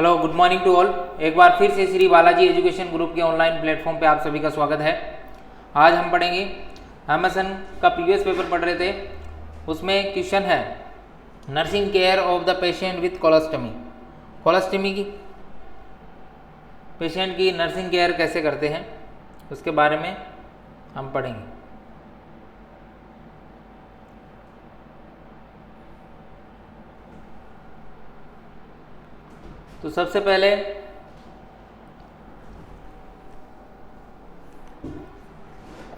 Hello, good morning to all. एक बार फिर से श्री बालाजी एजुकेशन ग्रुप के ऑनलाइन प्लेटफॉर्म पे आप सभी का स्वागत है। आज हम पढ़ेंगे एमएसएन का प्रीवियस पेपर पढ़ रहे थे, उसमें क्वेश्चन है nursing care of the patient with colostomy. Colostomy की पेशेंट की नर्सिंग केयर कैसे करते हैं उसके बारे में हम पढ़ेंगे। तो सबसे पहले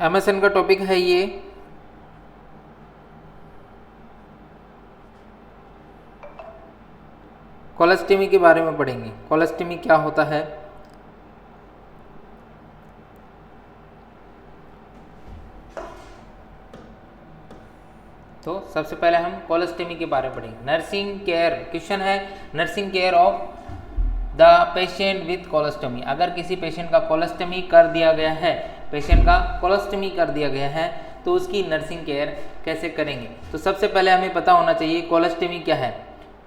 एमएसएन का टॉपिक है ये कोलोस्टमी के बारे में पढ़ेंगे। कोलोस्टमी क्या होता है, तो सबसे पहले हम कोलोस्टमी के बारे में पढ़ेंगे। नर्सिंग केयर, क्वेश्चन है nursing care of the patient with colostomy. अगर किसी पेशेंट का कोलोस्टमी कर दिया गया है, पेशेंट का कोलोस्टमी कर दिया गया है तो उसकी नर्सिंग केयर कैसे करेंगे। तो सबसे पहले हमें पता होना चाहिए कोलोस्टमी क्या है।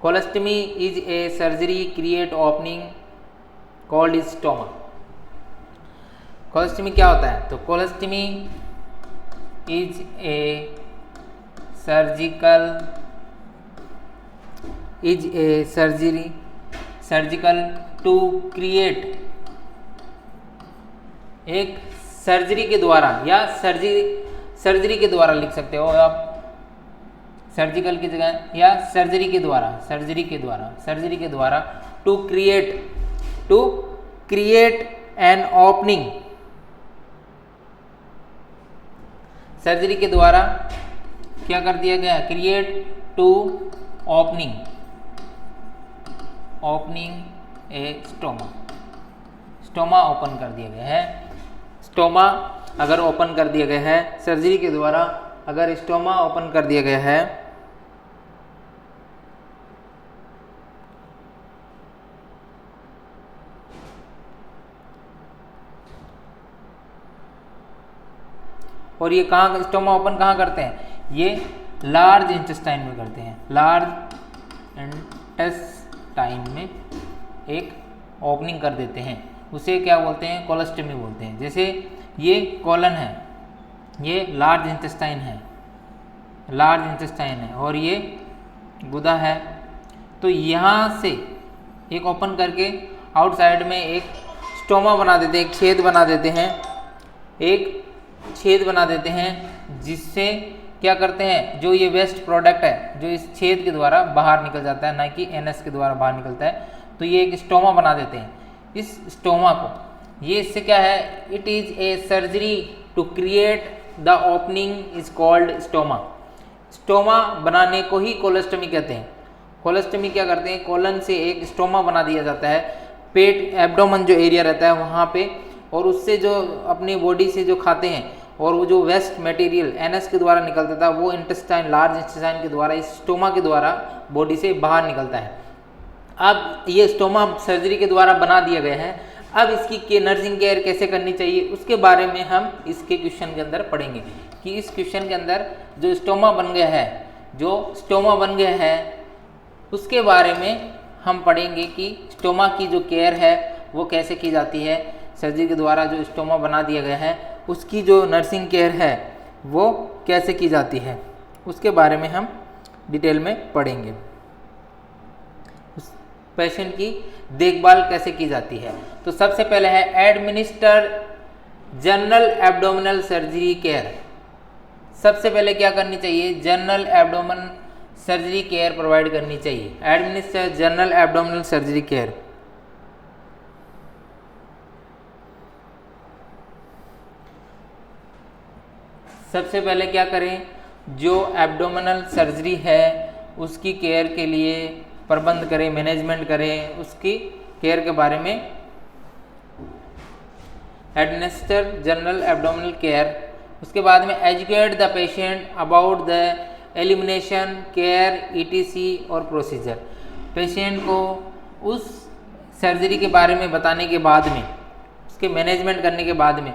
Colostomy is a surgery create opening called stoma. Colostomy क्या होता है, तो colostomy is a surgical to create, एक सर्जरी के द्वारा या सर्जरी के द्वारा लिख सकते हो आप, सर्जिकल की जगह या सर्जरी के द्वारा to create an opening. Surgery के द्वारा क्या कर दिया गया, create to opening a stoma open कर दिया गया है। स्टोमा अगर ओपन कर दिया गया है सर्जरी के द्वारा, अगर स्टोमा ओपन कर दिया गया है और ये कहाँ स्टोमा ओपन कहाँ करते हैं, ये लार्ज इंटेस्टाइन में करते हैं। लार्ज इंटेस्टाइन में एक ओपनिंग कर देते हैं, उसे क्या बोलते हैं, कोलोस्टमी बोलते हैं। जैसे ये कॉलन है, ये लार्ज इंटेस्टाइन है और ये गुदा है। तो यहाँ से एक ओपन करके आउटसाइड में एक स्टोमा बना देते हैं, एक छेद बना देते हैं जिससे क्या करते हैं, जो ये वेस्ट प्रोडक्ट है जो इस छेद के द्वारा बाहर निकल जाता है, ना कि एनएस के द्वारा बाहर निकलता है, तो ये एक स्टोमा बना देते हैं। इस स्टोमा को, ये इससे क्या है, it is a surgery to create the opening is called stoma. Stoma बनाने को ही कोलोस्टमी कहते हैं। कोलोस्टमी क्या करते हैं, कोलन से एक स्टोमा बना दिया जाता है, पेट एब्डोमेन जो एरिया रहता है वहाँ पे, और उससे जो अपनी बॉडी से जो खाते हैं और वो जो वेस्ट मटेरियल एनएस के द्वारा निकलता था वो इंटेस्टाइन, लार्ज इंटेस्टाइन के द्वारा, इस स्टोमा के द्वारा बॉडी से बाहर निकलता है। अब ये स्टोमा सर्जरी के द्वारा बना दिया गया है। अब इसकी नर्सिंग केयर कैसे करनी चाहिए उसके बारे में हम इसके क्वेश्चन के अंदर पढ़ेंगे कि इस क्वेश्चन के अंदर जो स्टोमा बन गया है उसके बारे में हम पढ़ेंगे कि स्टोमा की जो केयर है वो कैसे की जाती है। सर्जरी के द्वारा जो स्टोमा बना दिया गया है उसकी जो नर्सिंग केयर है वो कैसे की जाती है उसके बारे में हम डिटेल में पढ़ेंगे। उस पेशेंट की देखभाल कैसे की जाती है, तो सबसे पहले है administer general abdominal surgery care. सबसे पहले क्या करनी चाहिए, general abdominal surgery care provide करनी चाहिए। Administer general abdominal surgery care. सबसे पहले क्या करें, जो एब्डोमिनल सर्जरी है उसकी केयर के लिए प्रबंध करें, मैनेजमेंट करें, उसकी केयर के बारे में एडमिनिस्टर जनरल एब्डोमिनल केयर। उसके बाद में educate the patient about the elimination care etc और प्रोसीजर। पेशेंट को उस सर्जरी के बारे में बताने के बाद में, उसके मैनेजमेंट करने के बाद में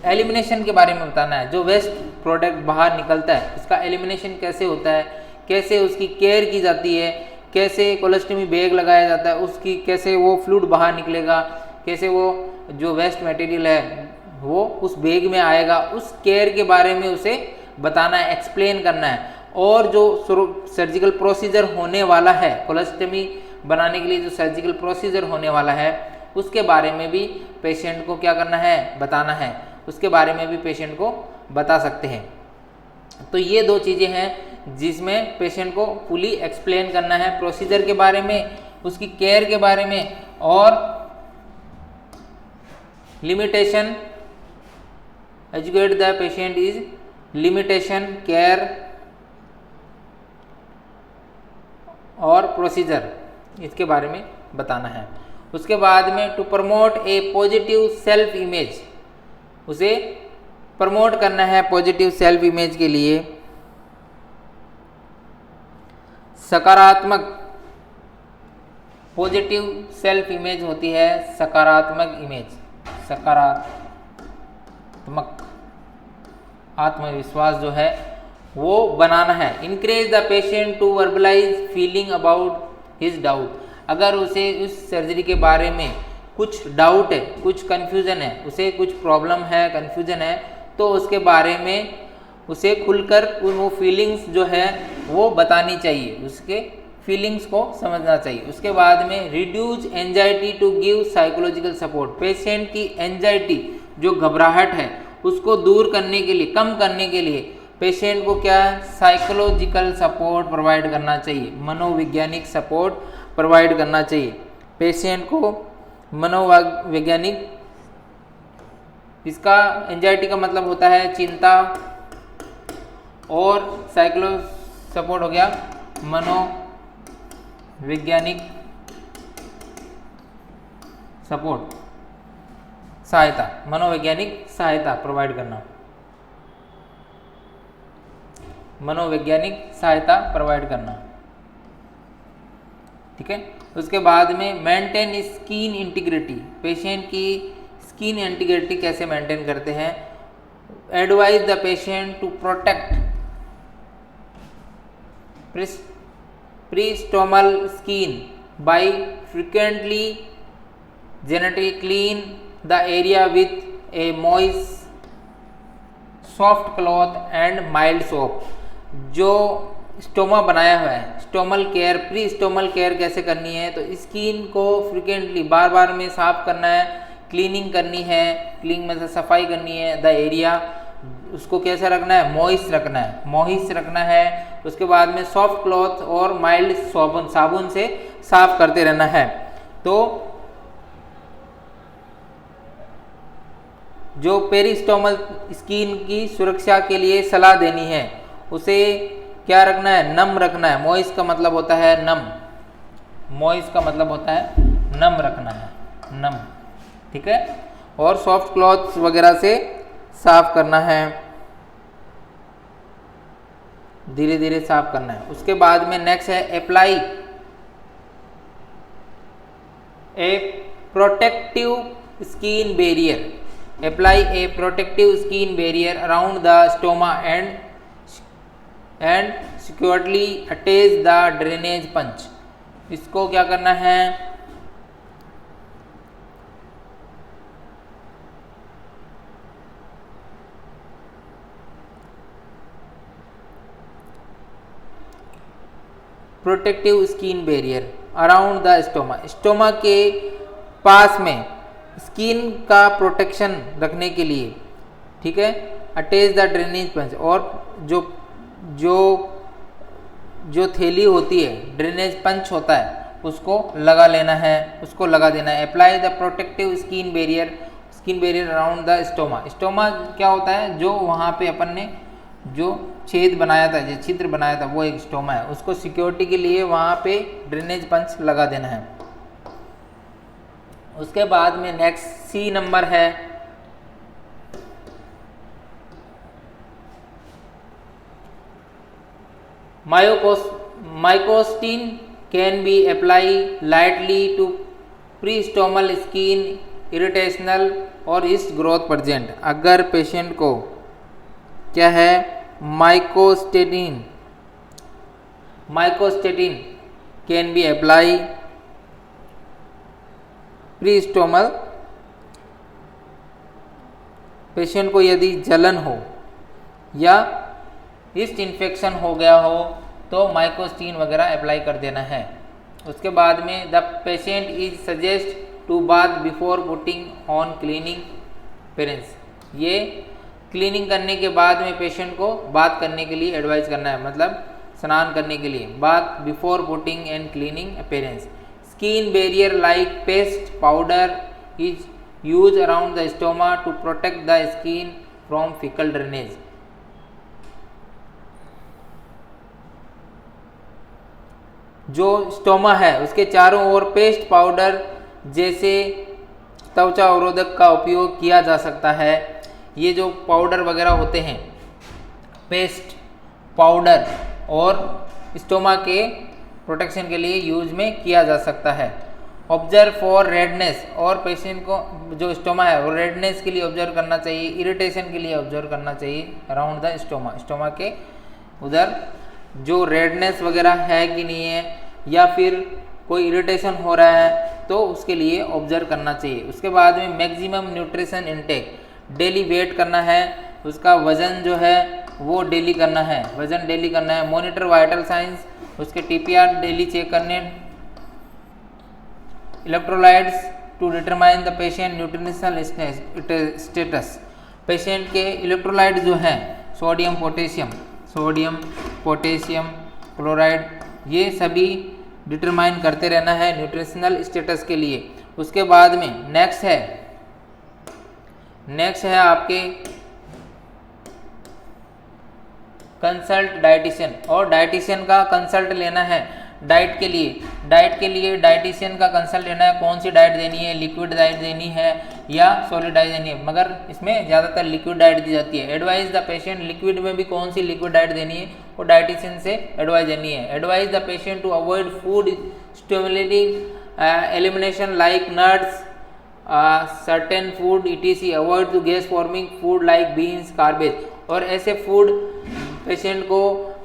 एलिमिनेशन के बारे में बताना है। जो वेस्ट प्रोडक्ट बाहर निकलता है उसका एलिमिनेशन कैसे होता है, कैसे उसकी केयर की जाती है, कैसे कोलोस्टमी बैग लगाया जाता है, उसकी कैसे वो फ्लूइड बाहर निकलेगा, कैसे वो जो वेस्ट मटेरियल है वो उस बैग में आएगा, उस केयर के बारे में उसे बताना है, एक्सप्लेन करना है। और जो सर्जिकल प्रोसीजर होने वाला है, कोलोस्टमी बनाने के लिए जो सर्जिकल प्रोसीजर होने वाला है उसके बारे में भी पेशेंट को क्या करना है, बताना है, उसके बारे में भी पेशेंट को बता सकते हैं। तो ये दो चीज़ें हैं जिसमें पेशेंट को फुली एक्सप्लेन करना है, प्रोसीजर के बारे में, उसकी केयर के बारे में, और limitation, educate the patient is limitation, care और प्रोसीजर, इसके बारे में बताना है। उसके बाद में to promote a positive self image, उसे प्रमोट करना है पॉजिटिव सेल्फ इमेज के लिए सकारात्मक, पॉजिटिव सेल्फ इमेज होती है सकारात्मक इमेज, सकारात्मक आत्मविश्वास जो है वो बनाना है। Encourage the patient to verbalise feeling about his doubt, अगर उसे उस सर्जरी के बारे में कुछ डाउट है, कुछ कन्फ्यूज़न है, उसे कुछ प्रॉब्लम है, कन्फ्यूज़न है, तो उसके बारे में उसे खुलकर वो फीलिंग्स जो है वो बतानी चाहिए, उसके फीलिंग्स को समझना चाहिए। उसके बाद में reduce anxiety to give psychological support, patient की एंजाइटी जो घबराहट है उसको दूर करने के लिए, कम करने के लिए पेशेंट को क्या साइकोलॉजिकल सपोर्ट प्रोवाइड करना चाहिए, मनोवैज्ञानिक सपोर्ट प्रोवाइड करना चाहिए। पेशेंट को मनोवैज्ञानिक, इसका एंजाइटी का मतलब होता है चिंता, और साइकोलो सपोर्ट हो गया मनोवैज्ञानिक सपोर्ट, सहायता, मनोवैज्ञानिक सहायता प्रोवाइड करना, मनोवैज्ञानिक सहायता प्रोवाइड करना, ठीक है। उसके बाद में मेंटेन स्किन इंटीग्रिटी, पेशेंट की स्किन इंटीग्रिटी कैसे मेंटेन करते हैं। Advise the patient to protect peristomal skin by frequently gently clean the area with a moist soft cloth and mild soap. जो स्टोमा बनाया हुआ है, stomal care, pre stomal care कैसे करनी है, तो स्किन को फ्रिक्वेंटली बार बार में साफ करना है, क्लीनिंग करनी है, क्लीनिंग में से सफाई करनी है, द एरिया उसको कैसे रखना है, मॉइस्ट रखना है, मॉइस्ट रखना है। उसके बाद में सॉफ्ट क्लॉथ और माइल्ड साबुन से साफ करते रहना है। तो जो पेरिस्टोमल स्किन की सुरक्षा के लिए सलाह देनी है, उसे क्या रखना है, नम रखना है। मॉइस्ट का मतलब होता है नम, मॉइस्ट का मतलब होता है नम रखना है, नम, ठीक है। और सॉफ्ट क्लॉथ्स वगैरह से साफ करना है, धीरे धीरे साफ करना है। उसके बाद में नेक्स्ट है apply a protective skin barrier, apply a protective skin barrier around the stoma and securely attach the drainage pouch. इसको क्या करना है, protective skin barrier around the stoma, stoma के पास में स्किन का प्रोटेक्शन रखने के लिए, ठीक है। अटैच द ड्रेनेज पंच, और जो थैली होती है, ड्रेनेज पंच होता है, उसको लगा लेना है, उसको लगा देना है। Apply the protective skin barrier around the stoma. Stoma क्या होता है, जो वहाँ पे अपन ने जो छेद बनाया था, जो छिद्र बनाया था, वो एक स्टोमा है, उसको सिक्योरिटी के लिए वहाँ पे ड्रेनेज पंच लगा देना है। उसके बाद में नेक्स्ट सी नंबर है mycostatin can be apply lightly to peristomal skin irritational और ईस्ट ग्रोथ प्रेजेंट। अगर पेशेंट को क्या है, mycostatin can be apply peristomal. Patient को यदि जलन हो या ईस्ट इन्फेक्शन हो गया हो तो माइकोस्टीन वगैरह अप्लाई कर देना है। उसके बाद में the patient is suggest to bath before putting on cleaning parents. ये क्लीनिंग करने के बाद में पेशेंट को बाथ करने के लिए एडवाइज करना है, मतलब स्नान करने के लिए। Bath before putting and cleaning appearance. Skin barrier like paste powder is use around the stoma to protect the skin from faecal drainage. जो स्टोमा है उसके चारों ओर पेस्ट पाउडर जैसे त्वचा अवरोधक का उपयोग किया जा सकता है। ये जो पाउडर वगैरह होते हैं, पेस्ट पाउडर, और स्टोमा के प्रोटेक्शन के लिए यूज में किया जा सकता है। ऑब्जर्व फॉर रेडनेस, और पेशेंट को जो स्टोमा है वो रेडनेस के लिए ऑब्जर्व करना चाहिए, इरिटेशन के लिए ऑब्जर्व करना चाहिए अराउंड द स्टोमा। स्टोमा के उधर जो रेडनेस वगैरह है कि नहीं है, या फिर कोई इरिटेशन हो रहा है तो उसके लिए ऑब्जर्व करना चाहिए। उसके बाद में maximum nutrition intake, daily wait करना है, उसका वज़न जो है वो डेली करना है, वज़न डेली करना है। मॉनिटर वाइटल साइंस, उसके टीपीआर डेली चेक करने। Electrolytes to determine the patient nutritional status. Patient के इलेक्ट्रोलाइट जो हैं सोडियम पोटेशियम क्लोराइड, ये सभी डिटरमाइन करते रहना है न्यूट्रिशनल स्टेटस के लिए। उसके बाद में नेक्स्ट है आपके कंसल्ट डाइटिशियन, और डाइटिशियन का कंसल्ट लेना है डाइट के लिए डाइटिशियन का कंसल्ट लेना है। कौन सी डाइट देनी है, लिक्विड डाइट देनी है या सॉलिड डाइट देनी है, मगर इसमें ज़्यादातर लिक्विड डाइट दी जाती है। एडवाइज द पेशेंट, लिक्विड में भी कौन सी लिक्विड डाइट देनी है वो डाइटिशियन से एडवाइज देनी है। Advise the patient to avoid food stimulating elimination like nuts, certain food etc। Avoid to gas forming food like beans cabbage, और ऐसे फूड पेशेंट को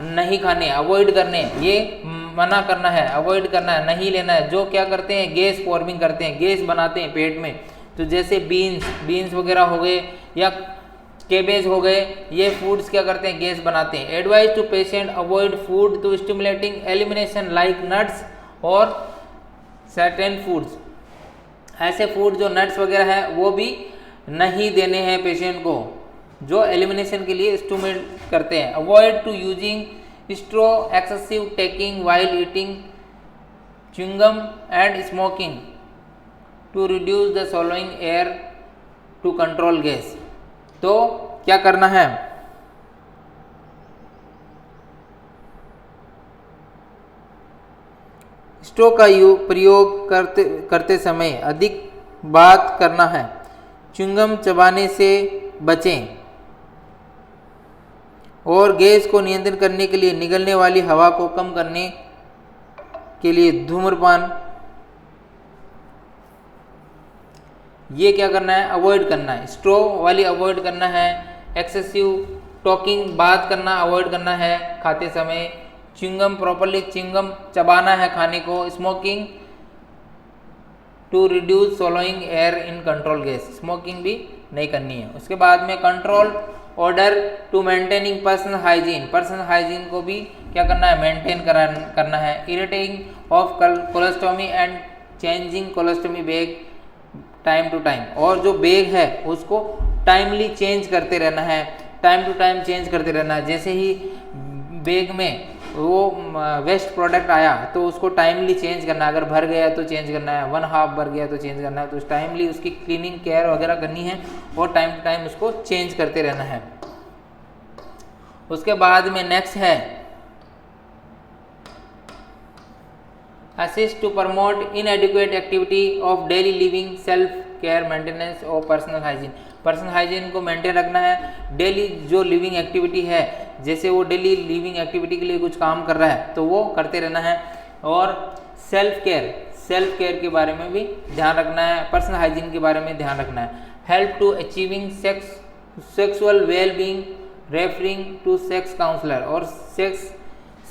नहीं खाने, अवॉइड करने, ये मना करना है, अवॉइड करना है, नहीं लेना है, जो क्या करते हैं गैस फॉर्मिंग करते हैं, गैस बनाते हैं पेट में। तो जैसे बीन्स वगैरह हो गए या केबेज हो गए, ये फूड्स क्या करते हैं गैस बनाते हैं। Advise to patient avoid food to stimulating elimination like nuts और सर्टेन फूड्स। ऐसे फूड जो नट्स वगैरह है वो भी नहीं देने हैं पेशेंट को, जो एलिमिनेशन के लिए स्टिमुलेट करते हैं। Avoid to using straw, excessive taking while eating, chewing gum and smoking to reduce the swallowing air to control gas. तो क्या करना है, स्ट्रॉ का प्रयोग करते समय अधिक बात करना है, च्युइंगम चबाने से बचें, और गैस को नियंत्रण करने के लिए निकलने वाली हवा को कम करने के लिए धूम्रपान, ये क्या करना है अवॉइड करना है। स्ट्रॉ वाली अवॉइड करना है। एक्सेसिव टॉकिंग, बात करना अवॉइड करना है खाते समय। च्युइंगम, प्रॉपरली च्युइंगम चबाना है खाने को। Smoking to reduce swallowing air in control gas, smoking भी नहीं करनी है। उसके बाद में control order to maintaining personal hygiene, personal hygiene को भी क्या करना है मेंटेन करना है। Irritating of colostomy and changing colostomy bag time to time, और जो बैग है उसको टाइमली चेंज करते रहना है, टाइम टू टाइम चेंज करते रहना है। जैसे ही बैग में वो वेस्ट प्रोडक्ट आया तो उसको टाइमली चेंज करना है, अगर भर गया तो चेंज करना है, 1/2 भर गया तो चेंज करना है, तो टाइमली उसकी क्लीनिंग केयर वगैरह करनी है और टाइम टू टाइम उसको चेंज करते रहना है। उसके बाद में नेक्स्ट है assist to promote inadequate activity of daily living, self care, maintenance और पर्सनल हाइजीन। पर्सनल हाइजीन को मेंटेन रखना है। डेली जो लिविंग एक्टिविटी है, जैसे वो डेली लिविंग एक्टिविटी के लिए कुछ काम कर रहा है तो वो करते रहना है। और सेल्फ केयर के बारे में भी ध्यान रखना है, पर्सनल हाइजीन के बारे में ध्यान रखना है। Help to achieving sexual well being, referring to sex counsellor, और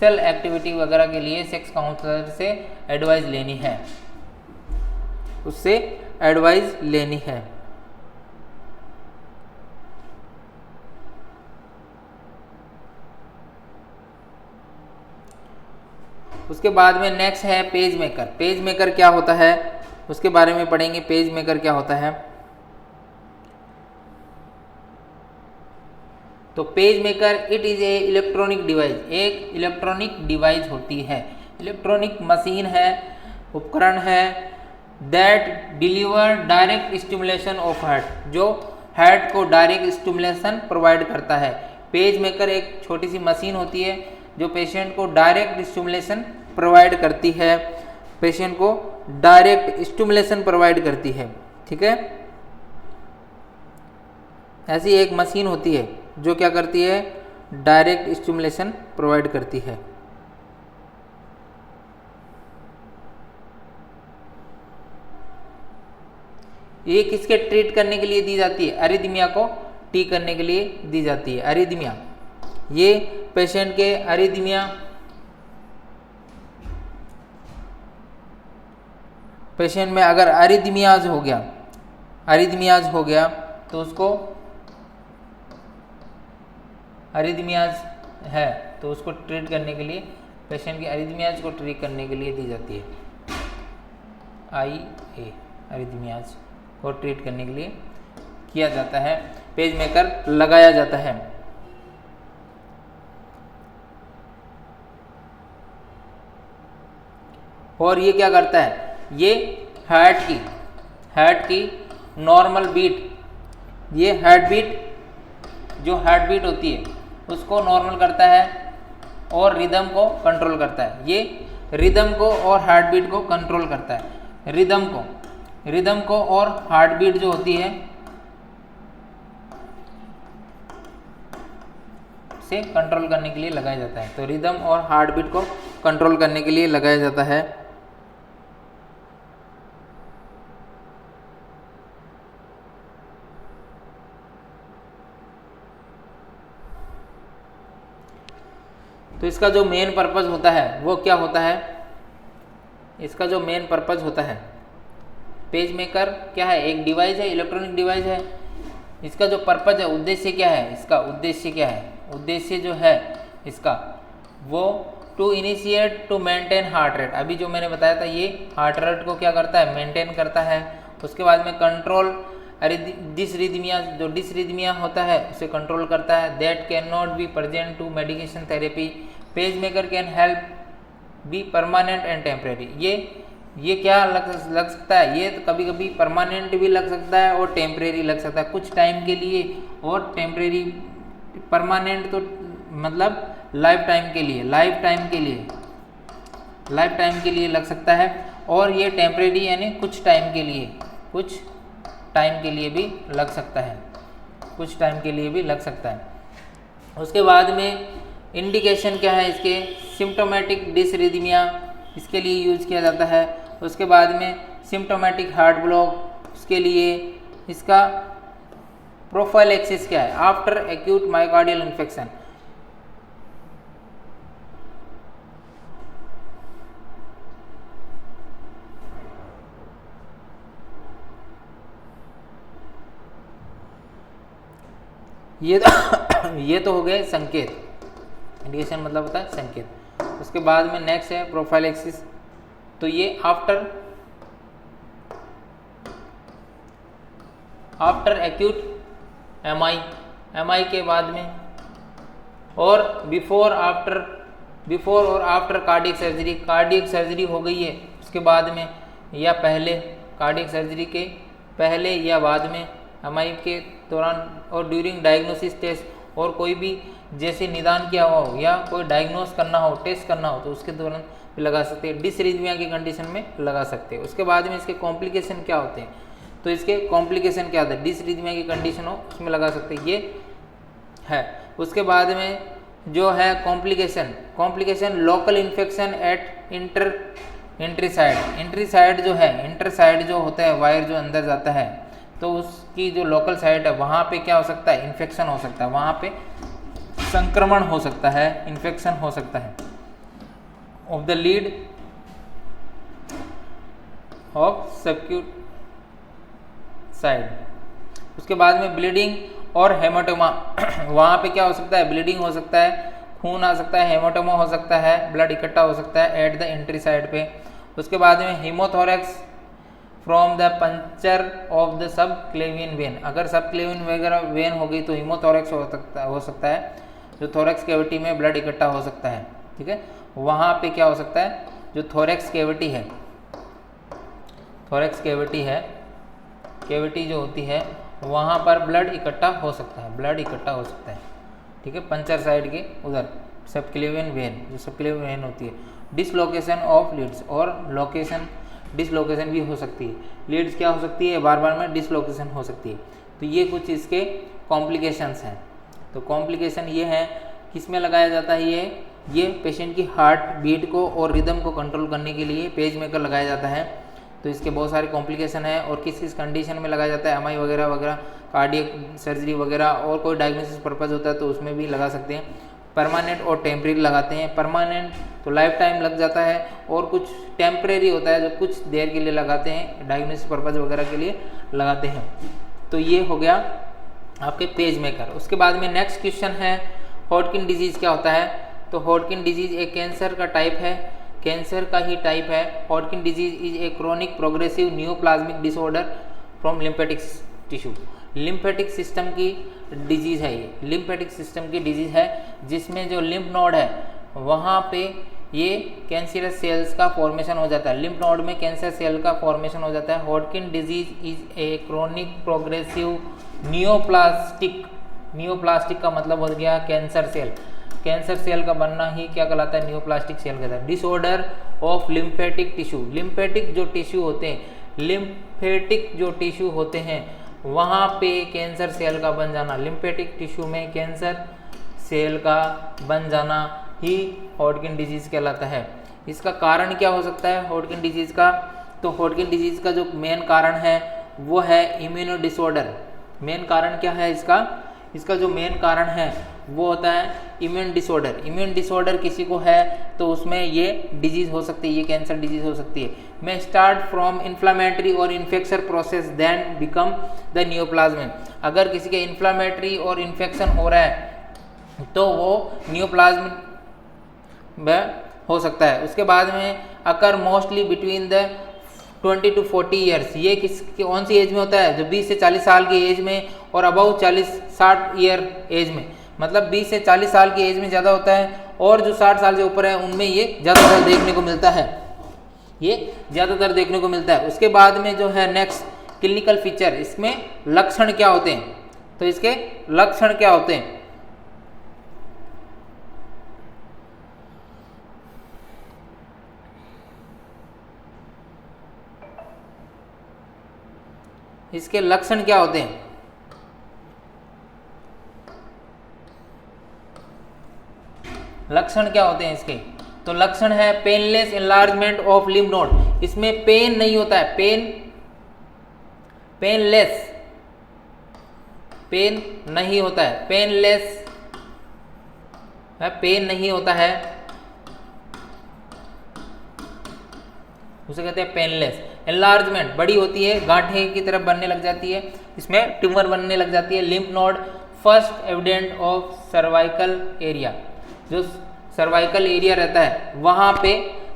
सेक्सुअल एक्टिविटी वगैरह के लिए सेक्स काउंसलर से एडवाइस लेनी है, उससे एडवाइस लेनी है। उसके बाद में नेक्स्ट है पेज मेकर। पेज मेकर क्या होता है उसके बारे में पढ़ेंगे। पेज मेकर क्या होता है, तो page maker it is A electronic device, एक इलेक्ट्रॉनिक डिवाइस होती है, इलेक्ट्रॉनिक मशीन है, उपकरण है, that deliver direct stimulation of heart, जो हार्ट को डायरेक्ट स्टिमुलेशन प्रोवाइड करता है। पेज मेकर एक छोटी सी मशीन होती है जो पेशेंट को डायरेक्ट स्टिमुलेशन प्रोवाइड करती है, पेशेंट को डायरेक्ट स्टिमुलेशन प्रोवाइड करती है। ठीक है, ऐसी एक मशीन होती है जो क्या करती है, डायरेक्ट स्टिमुलेशन प्रोवाइड करती है। ये किसके ट्रीट करने के लिए दी जाती है, अरिदमिया को ठीक करने के लिए दी जाती है। अरिदमिया, ये पेशेंट के अरिदमिया, पेशेंट में अगर अरिदमियाज हो गया, अरिदमियाज हो गया तो उसको, अरिदमियाज है तो उसको ट्रीट करने के लिए, पेशेंट की अरिदमियाज को ट्रीट करने के लिए दी जाती है। IA अरिदमियाज को ट्रीट करने के लिए किया जाता है, पेज मेकर लगाया जाता है। और ये क्या करता है, ये हार्ट की नॉर्मल बीट, ये हार्ट बीट, जो हार्ट बीट होती है उसको नॉर्मल करता है और रिदम को कंट्रोल करता है। ये रिदम को और हार्ट बीट को कंट्रोल करता है। रिदम को और हार्ट बीट जो होती है से कंट्रोल करने के लिए लगाया जाता है। तो रिदम और हार्ट बीट को कंट्रोल करने के लिए लगाया जाता है। तो इसका जो मेन पर्पस होता है वो क्या होता है, इसका जो मेन पर्पस होता है, पेज मेकर क्या है, एक डिवाइस है, इलेक्ट्रॉनिक डिवाइस है। इसका जो पर्पस है, उद्देश्य क्या है, इसका उद्देश्य क्या है, उद्देश्य जो है इसका वो to initiate to maintain heart rate. अभी जो मैंने बताया था ये हार्ट रेट को क्या करता है, मेंटेन करता है। उसके बाद में कंट्रोल डिसरिदमिया, जो डिसरिदमिया होता है उसे कंट्रोल करता है। That can not be present to medication therapy, page maker can help be permanent and temporary. ये क्या लग सकता है, ये तो कभी कभी परमानेंट भी लग सकता है और टेम्परेरी लग सकता है, कुछ टाइम के लिए, और टेम्परेरी, परमानेंट तो मतलब लाइफ टाइम के लिए, लाइफ टाइम के लिए लग सकता है। और ये टेम्परेरी यानी कुछ टाइम के लिए, कुछ टाइम के लिए भी लग सकता है, कुछ टाइम के लिए भी लग सकता है। उसके बाद में इंडिकेशन क्या है इसके, सिम्प्टोमेटिक डिसरिदमिया, इसके लिए यूज किया जाता है। उसके बाद में सिम्प्टोमेटिक हार्ट ब्लॉक, उसके लिए इसका प्रोफाइलैक्सिस क्या है, आफ्टर एक्यूट मायोकार्डियल इन्फेक्शन। ये तो हो गए संकेत, इंडिकेशन मतलब होता है संकेत। उसके बाद में नेक्स्ट है प्रोफाइलैक्सिस, तो ये आफ्टर एक्यूट एमआई के बाद में, और बिफोर और आफ्टर कार्डियक सर्जरी हो गई है उसके बाद में, या पहले, कार्डियक सर्जरी के पहले या बाद में, एमआई के दौरान, और ड्यूरिंग डायग्नोसिस टेस्ट, और कोई भी जैसे निदान किया हुआ हो या कोई डायग्नोस करना हो, टेस्ट करना हो तो उसके दौरान भी लगा सकते हैं। डिसरिदमिया की कंडीशन में लगा सकते हैं। उसके बाद में इसके कॉम्प्लिकेशन क्या होते हैं, तो इसके कॉम्प्लिकेशन क्या होता है, डिसरिदमिया की कंडीशन हो उसमें लगा सकते हैं, ये है। उसके बाद में जो है complication local infection at entry side जो है, इंटर साइड जो होता है, वायर जो अंदर जाता है, तो उसकी जो लोकल साइड है वहाँ पे क्या हो सकता है, इन्फेक्शन हो सकता है, वहाँ पे संक्रमण हो सकता है, इन्फेक्शन हो सकता है। Of the lead of subacute side. उसके बाद में ब्लीडिंग और हेमाटोमा वहाँ पे क्या हो सकता है, ब्लीडिंग हो सकता है, खून आ सकता है, हेमाटोमा हो सकता है, ब्लड इकट्ठा हो सकता है एट द एंट्री साइड पे। उसके बाद में haemothorax from the puncture of the subclavian when. अगर सब क्लेवियन वगैरह वेन हो गई तो हीमोथोरेक्स हो सकता है, जो थोरेक्स कैविटी में ब्लड इकट्ठा हो सकता है। ठीक है, वहाँ पे क्या हो सकता है, जो थोरेक्स कैविटी है, थोरेक्स कैविटी है, कैविटी जो होती है वहाँ पर ब्लड इकट्ठा हो सकता है, ब्लड इकट्ठा हो सकता है। ठीक है, पंचर साइड के उधर सबक्लेवियन वेन, जो सबक्लेवियन वेन होती है। डिसलोकेशन ऑफ लीड्स, और लोकेशन डिसलोकेशन भी हो सकती है, लीड्स क्या हो सकती है, बार बार में डिसलोकेशन हो सकती है। तो ये कुछ इसके कॉम्प्लिकेशंस हैं। तो कॉम्प्लिकेशन ये है, किस में लगाया जाता है, ये पेशेंट की हार्ट बीट को और रिदम को कंट्रोल करने के लिए पेज मेकर लगाया जाता है। तो इसके बहुत सारे कॉम्प्लिकेशन है, और किस किस कंडीशन में लगाया जाता है, एमआई वगैरह वगैरह, कार्डियक सर्जरी वगैरह, और कोई डायग्नोसिस पर्पज़ होता है तो उसमें भी लगा सकते हैं। परमानेंट और टेम्परेरी लगाते हैं। परमानेंट तो लाइफ टाइम लग जाता है, और कुछ टेम्परेरी होता है जो कुछ देर के लिए लगाते हैं, डायग्नोसिस पर्पज़ वगैरह के लिए लगाते हैं। तो ये हो गया आपके पेज मेकर। उसके बाद में नेक्स्ट क्वेश्चन है, हॉडकिन डिजीज़ क्या होता है। तो हॉडकिन डिजीज़ एक कैंसर का टाइप है, कैंसर का ही टाइप है। Hodgkin disease is a chronic progressive neoplasmic disorder from lymphatic tissue. Lymphatic system की डिजीज़ है, ये लिम्फेटिक सिस्टम की डिजीज़ है, जिसमें जो लिम्फ नोड है वहाँ पे ये कैंसरस सेल्स का फॉर्मेशन हो जाता है, लिम्फ नोड में कैंसर सेल का फॉर्मेशन हो जाता है। Hodgkin disease is a chronic progressive neoplastic, neoplastic का मतलब हो गया कैंसर सेल, कैंसर सेल का बनना ही क्या कहलाता है, नियोप्लास्टिक सेल कहता है। Disorder of lymphatic tissue, lymphatic जो टिश्यू होते हैं, लिम्फेटिक जो टिश्यू होते हैं वहाँ पे कैंसर सेल का बन जाना, लिम्फेटिक टिश्यू में कैंसर सेल का बन जाना ही हॉडकिन डिजीज़ कहलाता है। इसका कारण क्या हो सकता है हॉडकिन डिजीज़ का, तो हॉडकिन डिजीज़ का जो मेन कारण है वो है इम्यूनो डिसऑर्डर। मेन कारण क्या है इसका, इसका जो मेन कारण है वो होता है इम्यून डिसऑर्डर। इम्यून डिसऑर्डर किसी को है तो उसमें ये डिजीज़ हो सकती है, ये कैंसर डिजीज़ हो सकती है। में स्टार्ट फ्रॉम इन्फ्लामेटरी और infection process then become the neoplasm. अगर किसी के इन्फ्लामेटरी और इन्फेक्शन हो रहा है तो वो नियोप्लाज्म हो सकता है। उसके बाद में occur mostly between the 20 to 40 years. ये कौन सी एज में होता है, जो 20 से 40 साल की एज में, और अबाउ 40-60 ईयर एज में, मतलब 20 से 40 साल की एज में ज़्यादा होता है, और जो 60 साल से ऊपर है उनमें ये ज़्यादातर देखने को मिलता है, ये ज़्यादातर देखने को मिलता है। उसके बाद में जो है नेक्स्ट क्लिनिकल फीचर, इसमें लक्षण क्या होते हैं, तो इसके लक्षण क्या होते हैं। इसके लक्षण क्या होते हैं, लक्षण क्या होते हैं इसके, तो लक्षण है painless enlargement of lymph node. इसमें पेन नहीं होता है, पेनलेस, पेन नहीं होता है, पेनलेस है, पेन नहीं होता है, उसे कहते हैं पेनलेस। एनलार्जमेंट बड़ी होती है, गांठें की तरफ बनने लग जाती है, इसमें ट्यूमर बनने लग जाती है। Lymph node first evident of cervical area, जो सर्वाइकल एरिया रहता है वहाँ पे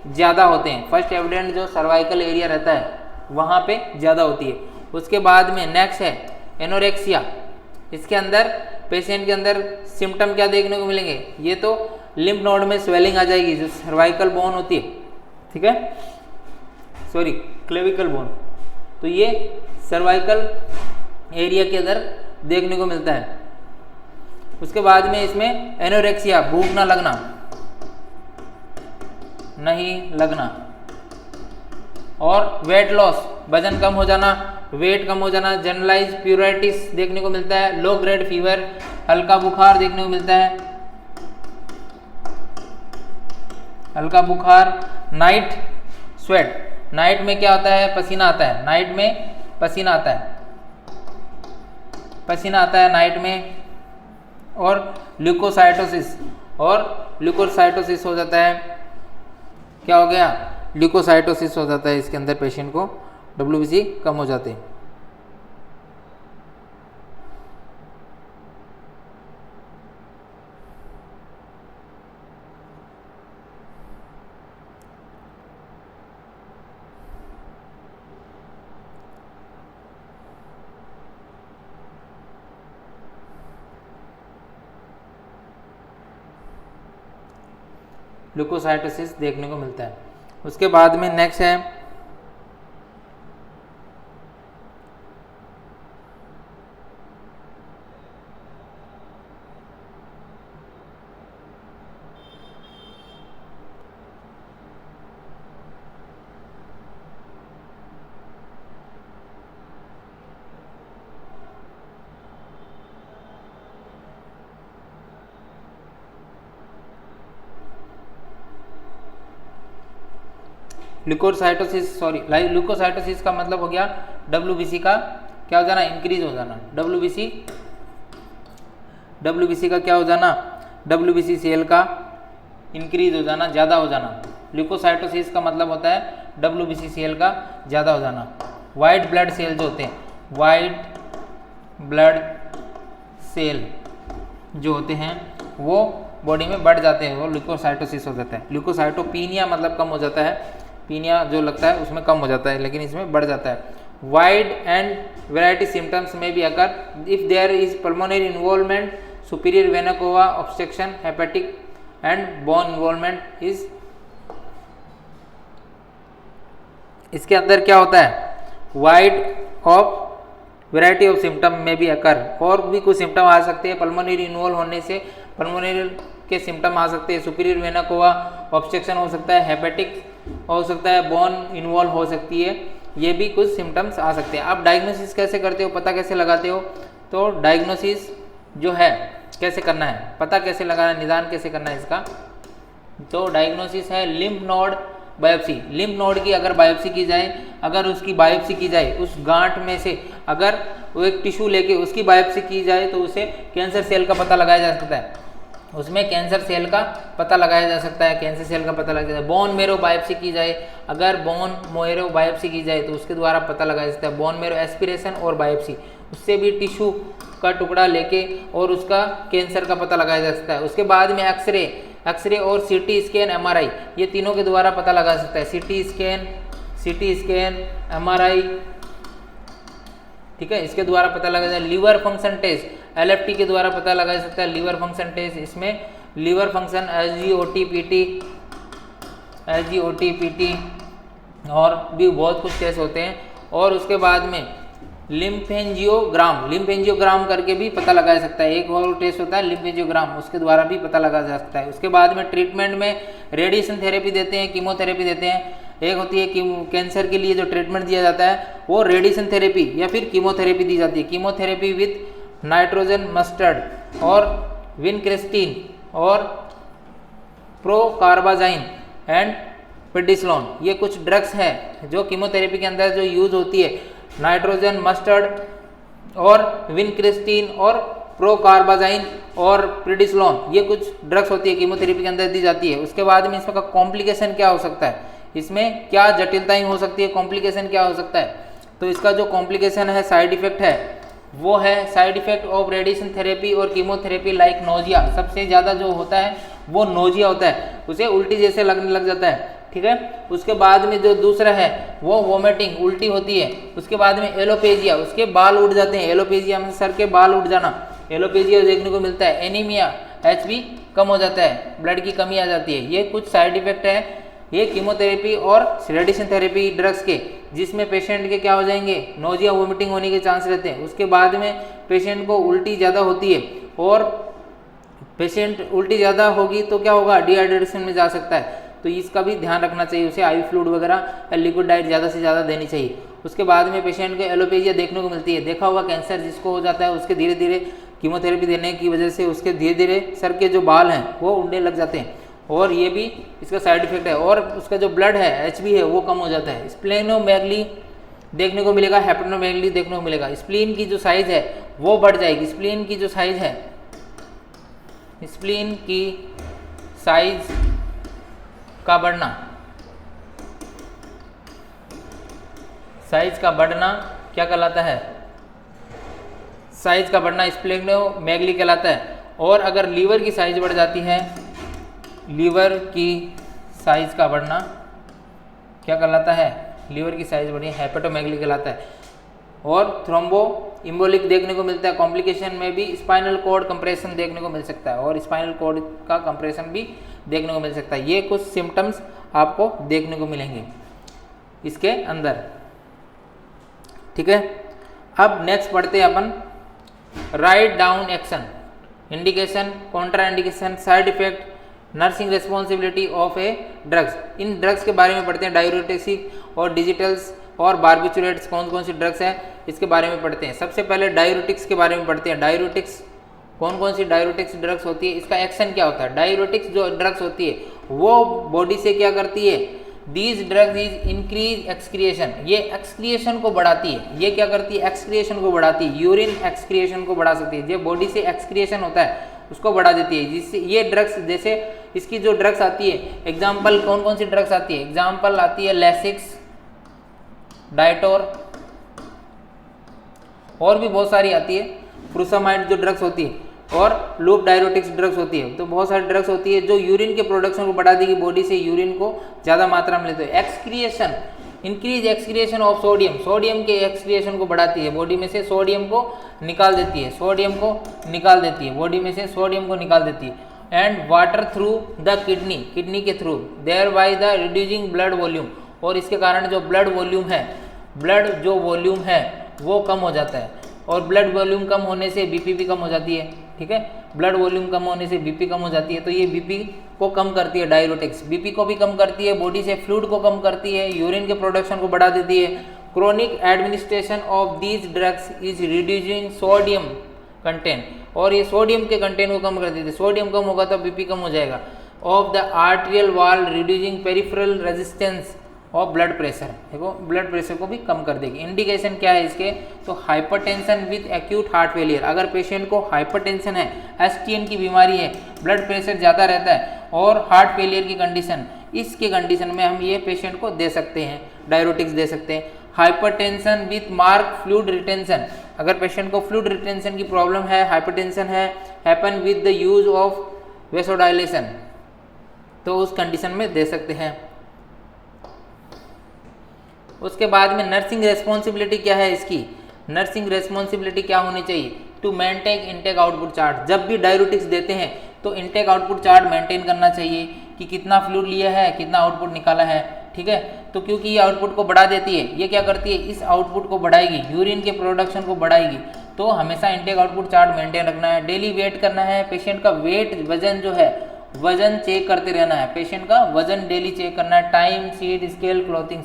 ज़्यादा होते हैं। फर्स्ट एविडेंट जो सर्वाइकल एरिया रहता है वहाँ पे ज़्यादा होती है। उसके बाद में नेक्स्ट है एनोरेक्सिया। इसके अंदर पेशेंट के अंदर सिम्टम क्या देखने को मिलेंगे, ये तो लिम्फ नोड में स्वेलिंग आ जाएगी, जो सर्वाइकल बोन होती है, ठीक है, सॉरी क्लेविकल बोन, तो ये सर्वाइकल एरिया के अंदर देखने को मिलता है। उसके बाद में इसमें एनोरेक्सिया, भूख ना लगना, नहीं लगना, और वेट लॉस, वजन कम हो जाना, वेट कम हो जाना, जनरलाइज प्यूराइटिस देखने को मिलता है, लो ग्रेड फीवर, हल्का बुखार देखने को मिलता है, हल्का बुखार, नाइट स्वेट, नाइट में क्या होता है, पसीना आता है, नाइट में पसीना आता है, पसीना आता है नाइट में, और ल्यूकोसाइटोसिस, और ल्यूकोसाइटोसिस हो जाता है। क्या हो गया, ल्यूकोसाइटोसिस हो जाता है इसके अंदर, पेशेंट को WBC कम हो जाते हैं। ल्यूकोसाइटोसिस देखने को मिलता है। उसके बाद में नेक्स्ट है ल्यूकोसाइटोसिस, ल्यूकोसाइटोसिस का मतलब हो गया WBC का क्या हो जाना, इंक्रीज हो जाना। WBC का क्या हो जाना, WBC सेल का इंक्रीज हो जाना, ज़्यादा हो जाना। ल्यूकोसाइटोसिस का मतलब होता है WBC सेल का ज़्यादा हो जाना। वाइट ब्लड सेल जो होते हैं, वाइट ब्लड सेल जो होते हैं वो बॉडी में बढ़ जाते हैं, वो ल्यूकोसाइटोसिस हो जाता है। ल्यूकोसाइटोपीनिया मतलब कम हो जाता है, पीनिया जो लगता है उसमें कम हो जाता है, लेकिन इसमें बढ़ जाता है। वाइड एंड वैरायटी सिम्टम्स में भी अगर if there is pulmonary involvement, superior vena cava obstruction, hepatic and bone involvement is, इसके अंदर क्या होता है, wide of variety of symptom में भी अकर, और भी कुछ सिम्टम आ सकते हैं पल्मोनरी इन्वॉल्व होने से, पल्मोनरी के सिम्टम आ सकते हैं, सुपीरियर वेना कोवा ऑब्स्ट्रक्शन हो सकता है, हेपेटिक हो सकता है, बोन इन्वॉल्व हो सकती है, ये भी कुछ सिम्टम्स आ सकते हैं। आप डायग्नोसिस कैसे करते हो, पता कैसे लगाते हो, तो डायग्नोसिस जो है कैसे करना है, पता कैसे लगाना है, निदान कैसे करना है इसका, तो डायग्नोसिस है lymph node biopsy. Lymph node की अगर बायोप्सी की जाए, अगर उसकी बायोप्सी की जाए, उस गांठ में से अगर वो एक टिश्यू लेके उसकी बायोप्सी की जाए तो उसे कैंसर सेल का पता लगाया जा सकता है, उसमें कैंसर सेल का पता लगाया जा सकता है, कैंसर सेल का पता लगाया जाता है। बोन मेरो बायोप्सी की जाए, अगर बोन मेरो बायोप्सी की जाए तो उसके द्वारा पता लगाया जाता है। बोन मेरो एस्पिरेशन और बायोप्सी, उससे भी टिश्यू का टुकड़ा लेके और उसका कैंसर का पता लगाया जा सकता है। उसके बाद में एक्सरे और CT स्कैन, MRI, ये तीनों के द्वारा पता लगा सकता है। CT स्कैन, MRI, ठीक है, इसके द्वारा पता लगा जाए। लीवर फंक्शन टेस्ट LFT के द्वारा पता लगा सकता है, लीवर फंक्शन टेस्ट, इसमें लीवर फंक्शन SGOT PT और भी बहुत कुछ टेस्ट होते हैं। और उसके बाद में लिम्फेंजियोग्राम करके भी पता लगाया सकता है, एक और टेस्ट होता है लिम्फेंजियोग्राम, उसके द्वारा भी पता लगाया जा सकता है। उसके बाद में ट्रीटमेंट में रेडिएशन थेरेपी देते हैं, कीमोथेरेपी देते हैं। एक होती है कि कैंसर के लिए जो ट्रीटमेंट दिया जाता है वो रेडिएशन थेरेपी या फिर कीमोथेरेपी दी जाती है। कीमोथेरेपी विथ नाइट्रोजन मस्टर्ड और विनक्रेस्टिन और प्रोकार्बाजाइन एंड प्रेडिसलोन, ये कुछ ड्रग्स हैं जो कीमोथेरेपी के अंदर जो यूज होती है। नाइट्रोजन मस्टर्ड और विनक्रेस्टिन और प्रोकार्बाजाइन और प्रेडिसलोन, ये कुछ ड्रग्स होती है कीमोथेरेपी के अंदर दी जाती है। उसके बाद में इसका कॉम्प्लिकेशन क्या हो सकता है, इसमें क्या जटिलताएं हो सकती है, कॉम्प्लिकेशन क्या हो सकता है, तो इसका जो कॉम्प्लिकेशन है, साइड इफेक्ट है, वो है side effect of radiation therapy और कीमोथेरेपी लाइक नोजिया। सबसे ज़्यादा जो होता है वो नोजिया होता है, उसे उल्टी जैसे लगने लग जाता है, ठीक है। उसके बाद में जो दूसरा है वो वोमिटिंग, उल्टी होती है। उसके बाद में एलोपेजिया, उसके बाल उड़ जाते हैं, एलोपेजिया में सर के बाल उड़ जाना, एलोपेजिया देखने को मिलता है। एनीमिया, HB कम हो जाता है, ब्लड की कमी आ जाती है। ये कुछ साइड इफेक्ट है ये कीमोथेरेपी और रेडिएशन थेरेपी ड्रग्स के, जिसमें पेशेंट के क्या हो जाएंगे, नोजिया वोमिटिंग होने के चांस रहते हैं। उसके बाद में पेशेंट को उल्टी ज़्यादा होती है और पेशेंट उल्टी ज़्यादा होगी तो क्या होगा, डिहाइड्रेशन में जा सकता है, तो इसका भी ध्यान रखना चाहिए। उसे IV फ्लूइड वगैरह या लिक्विड डाइट ज़्यादा से ज़्यादा देनी चाहिए। उसके बाद में पेशेंट को एलोपेजिया देखने को मिलती है। देखा होगा कैंसर जिसको हो जाता है उसके धीरे धीरे कीमोथेरेपी देने की वजह से उसके धीरे धीरे सर के जो बाल हैं वो उड़ने लग जाते हैं, और ये भी इसका साइड इफेक्ट है। और उसका जो ब्लड है, HB है, वो कम हो जाता है। स्प्लेनोमेगली देखने को मिलेगा, हेपेटोमेगली देखने को मिलेगा। स्प्लीन की जो साइज है वो बढ़ जाएगी। स्प्लीन की जो साइज है, स्प्लीन की साइज का बढ़ना, साइज का बढ़ना क्या कहलाता है, साइज का बढ़ना स्प्लेनोमेगली कहलाता है। और अगर लीवर की साइज बढ़ जाती है, लीवर की साइज का बढ़ना क्या कहलाता है, लीवर की साइज बढ़ी हेपेटोमेगली कहलाता है। और थ्रोम्बो इम्बोलिक देखने को मिलता है। कॉम्प्लिकेशन में भी स्पाइनल कॉर्ड कंप्रेशन देखने को मिल सकता है और स्पाइनल कॉर्ड का कंप्रेशन भी देखने को मिल सकता है। ये कुछ सिम्टम्स आपको देखने को मिलेंगे इसके अंदर, ठीक है। अब नेक्स्ट पढ़ते हैं अपन write down action, indication, contraindication, side effect, nursing responsibility of a drugs. इन ड्रग्स के बारे में पढ़ते हैं। डायूरेटिक्स और डिजिटल्स और बार्बिचुरेट्स कौन कौन सी ड्रग्स हैं इसके बारे में पढ़ते हैं। सबसे पहले डायूरेटिक्स के बारे में पढ़ते हैं। डायूरेटिक्स कौन कौन सी डायूरेटिक्स ड्रग्स होती है, इसका एक्शन क्या होता है। डायूरेटिक्स जो ड्रग्स होती है वो बॉडी से क्या करती है, these drugs is increase excretion, ये एक्सक्रिएशन को बढ़ाती है। ये क्या करती है, एक्सक्रिएशन को बढ़ाती है, यूरिन एक्सक्रिएशन को बढ़ा सकती है। जो बॉडी से एक्सक्रिएशन होता है उसको बढ़ा देती है, जिससे ये ड्रग्स, जैसे इसकी जो ड्रग्स आती है, एग्जाम्पल कौन कौन सी ड्रग्स आती है, एग्जाम्पल आती है लेसिक्स, डाइटोर, और भी बहुत सारी आती है, फ्रूसामाइड जो ड्रग्स होती है, और लूप डायरोटिक्स ड्रग्स होती है। तो बहुत सारी ड्रग्स होती है जो यूरिन के प्रोडक्शन को बढ़ा देगी, बॉडी से यूरिन को ज़्यादा मात्रा में लेते हैं। Excretion, increase excretion of sodium, sodium के एक्सक्रिएशन को बढ़ाती है, बॉडी में से सोडियम को निकाल देती है, सोडियम को निकाल देती है, बॉडी में से सोडियम को निकाल देती है। And water through the kidney, kidney के through, thereby the reducing blood volume, और इसके कारण जो ब्लड वॉल्यूम है, ब्लड जो वॉल्यूम है वो कम हो जाता है, और ब्लड वॉल्यूम कम होने से बीपी भी कम हो जाती है, ठीक है। ब्लड वॉल्यूम कम होने से बीपी कम हो जाती है, तो ये बीपी को कम करती है डायरोटिक्स, बीपी को भी कम करती है, बॉडी से फ्लूइड को कम करती है, यूरिन के प्रोडक्शन को बढ़ा देती है। Chronic administration of these drugs is reducing sodium content, और ये सोडियम के कंटेंट को कम कर देती है, सोडियम कम होगा तो बीपी कम हो जाएगा। Of the arterial wall, reducing peripheral resistance of blood pressure, देखो ब्लड प्रेशर को भी कम कर देगी। इंडिकेशन क्या है इसके, तो hypertension with acute heart failure, अगर पेशेंट को हाइपरटेंशन है, एसटीएन की बीमारी है, ब्लड प्रेशर ज़्यादा रहता है और हार्ट फेलियर की कंडीशन, इसके कंडीशन में हम ये पेशेंट को दे सकते हैं, डायरोटिक्स दे सकते हैं। Hypertension with mark fluid retention, अगर पेशेंट को फ्लूइड रिटेंशन की प्रॉब्लम है, हाइपरटेंशन है, happen with the use of vasodilation, तो उस कंडीशन में दे सकते हैं। उसके बाद में नर्सिंग रेस्पॉन्सिबिलिटी क्या है इसकी, नर्सिंग रेस्पॉन्सिबिलिटी क्या होनी चाहिए, to maintain intake output chart. जब भी डायरोटिक्स देते हैं तो इनटेक आउटपुट चार्ट मेंटेन करना चाहिए कि कितना फ्लूइड लिया है, कितना आउटपुट निकाला है, ठीक है। तो क्योंकि ये आउटपुट को बढ़ा देती है, ये क्या करती है, इस आउटपुट को बढ़ाएगी, यूरिन के प्रोडक्शन को बढ़ाएगी, तो हमेशा इनटेक आउटपुट चार्ट मेंटेन रखना है। डेली वेट करना है, पेशेंट का वेट, वजन जो है, वजन चेक करते रहना है, पेशेंट का वजन डेली चेक करना है। टाइम शीट, स्केल, क्लॉथिंग,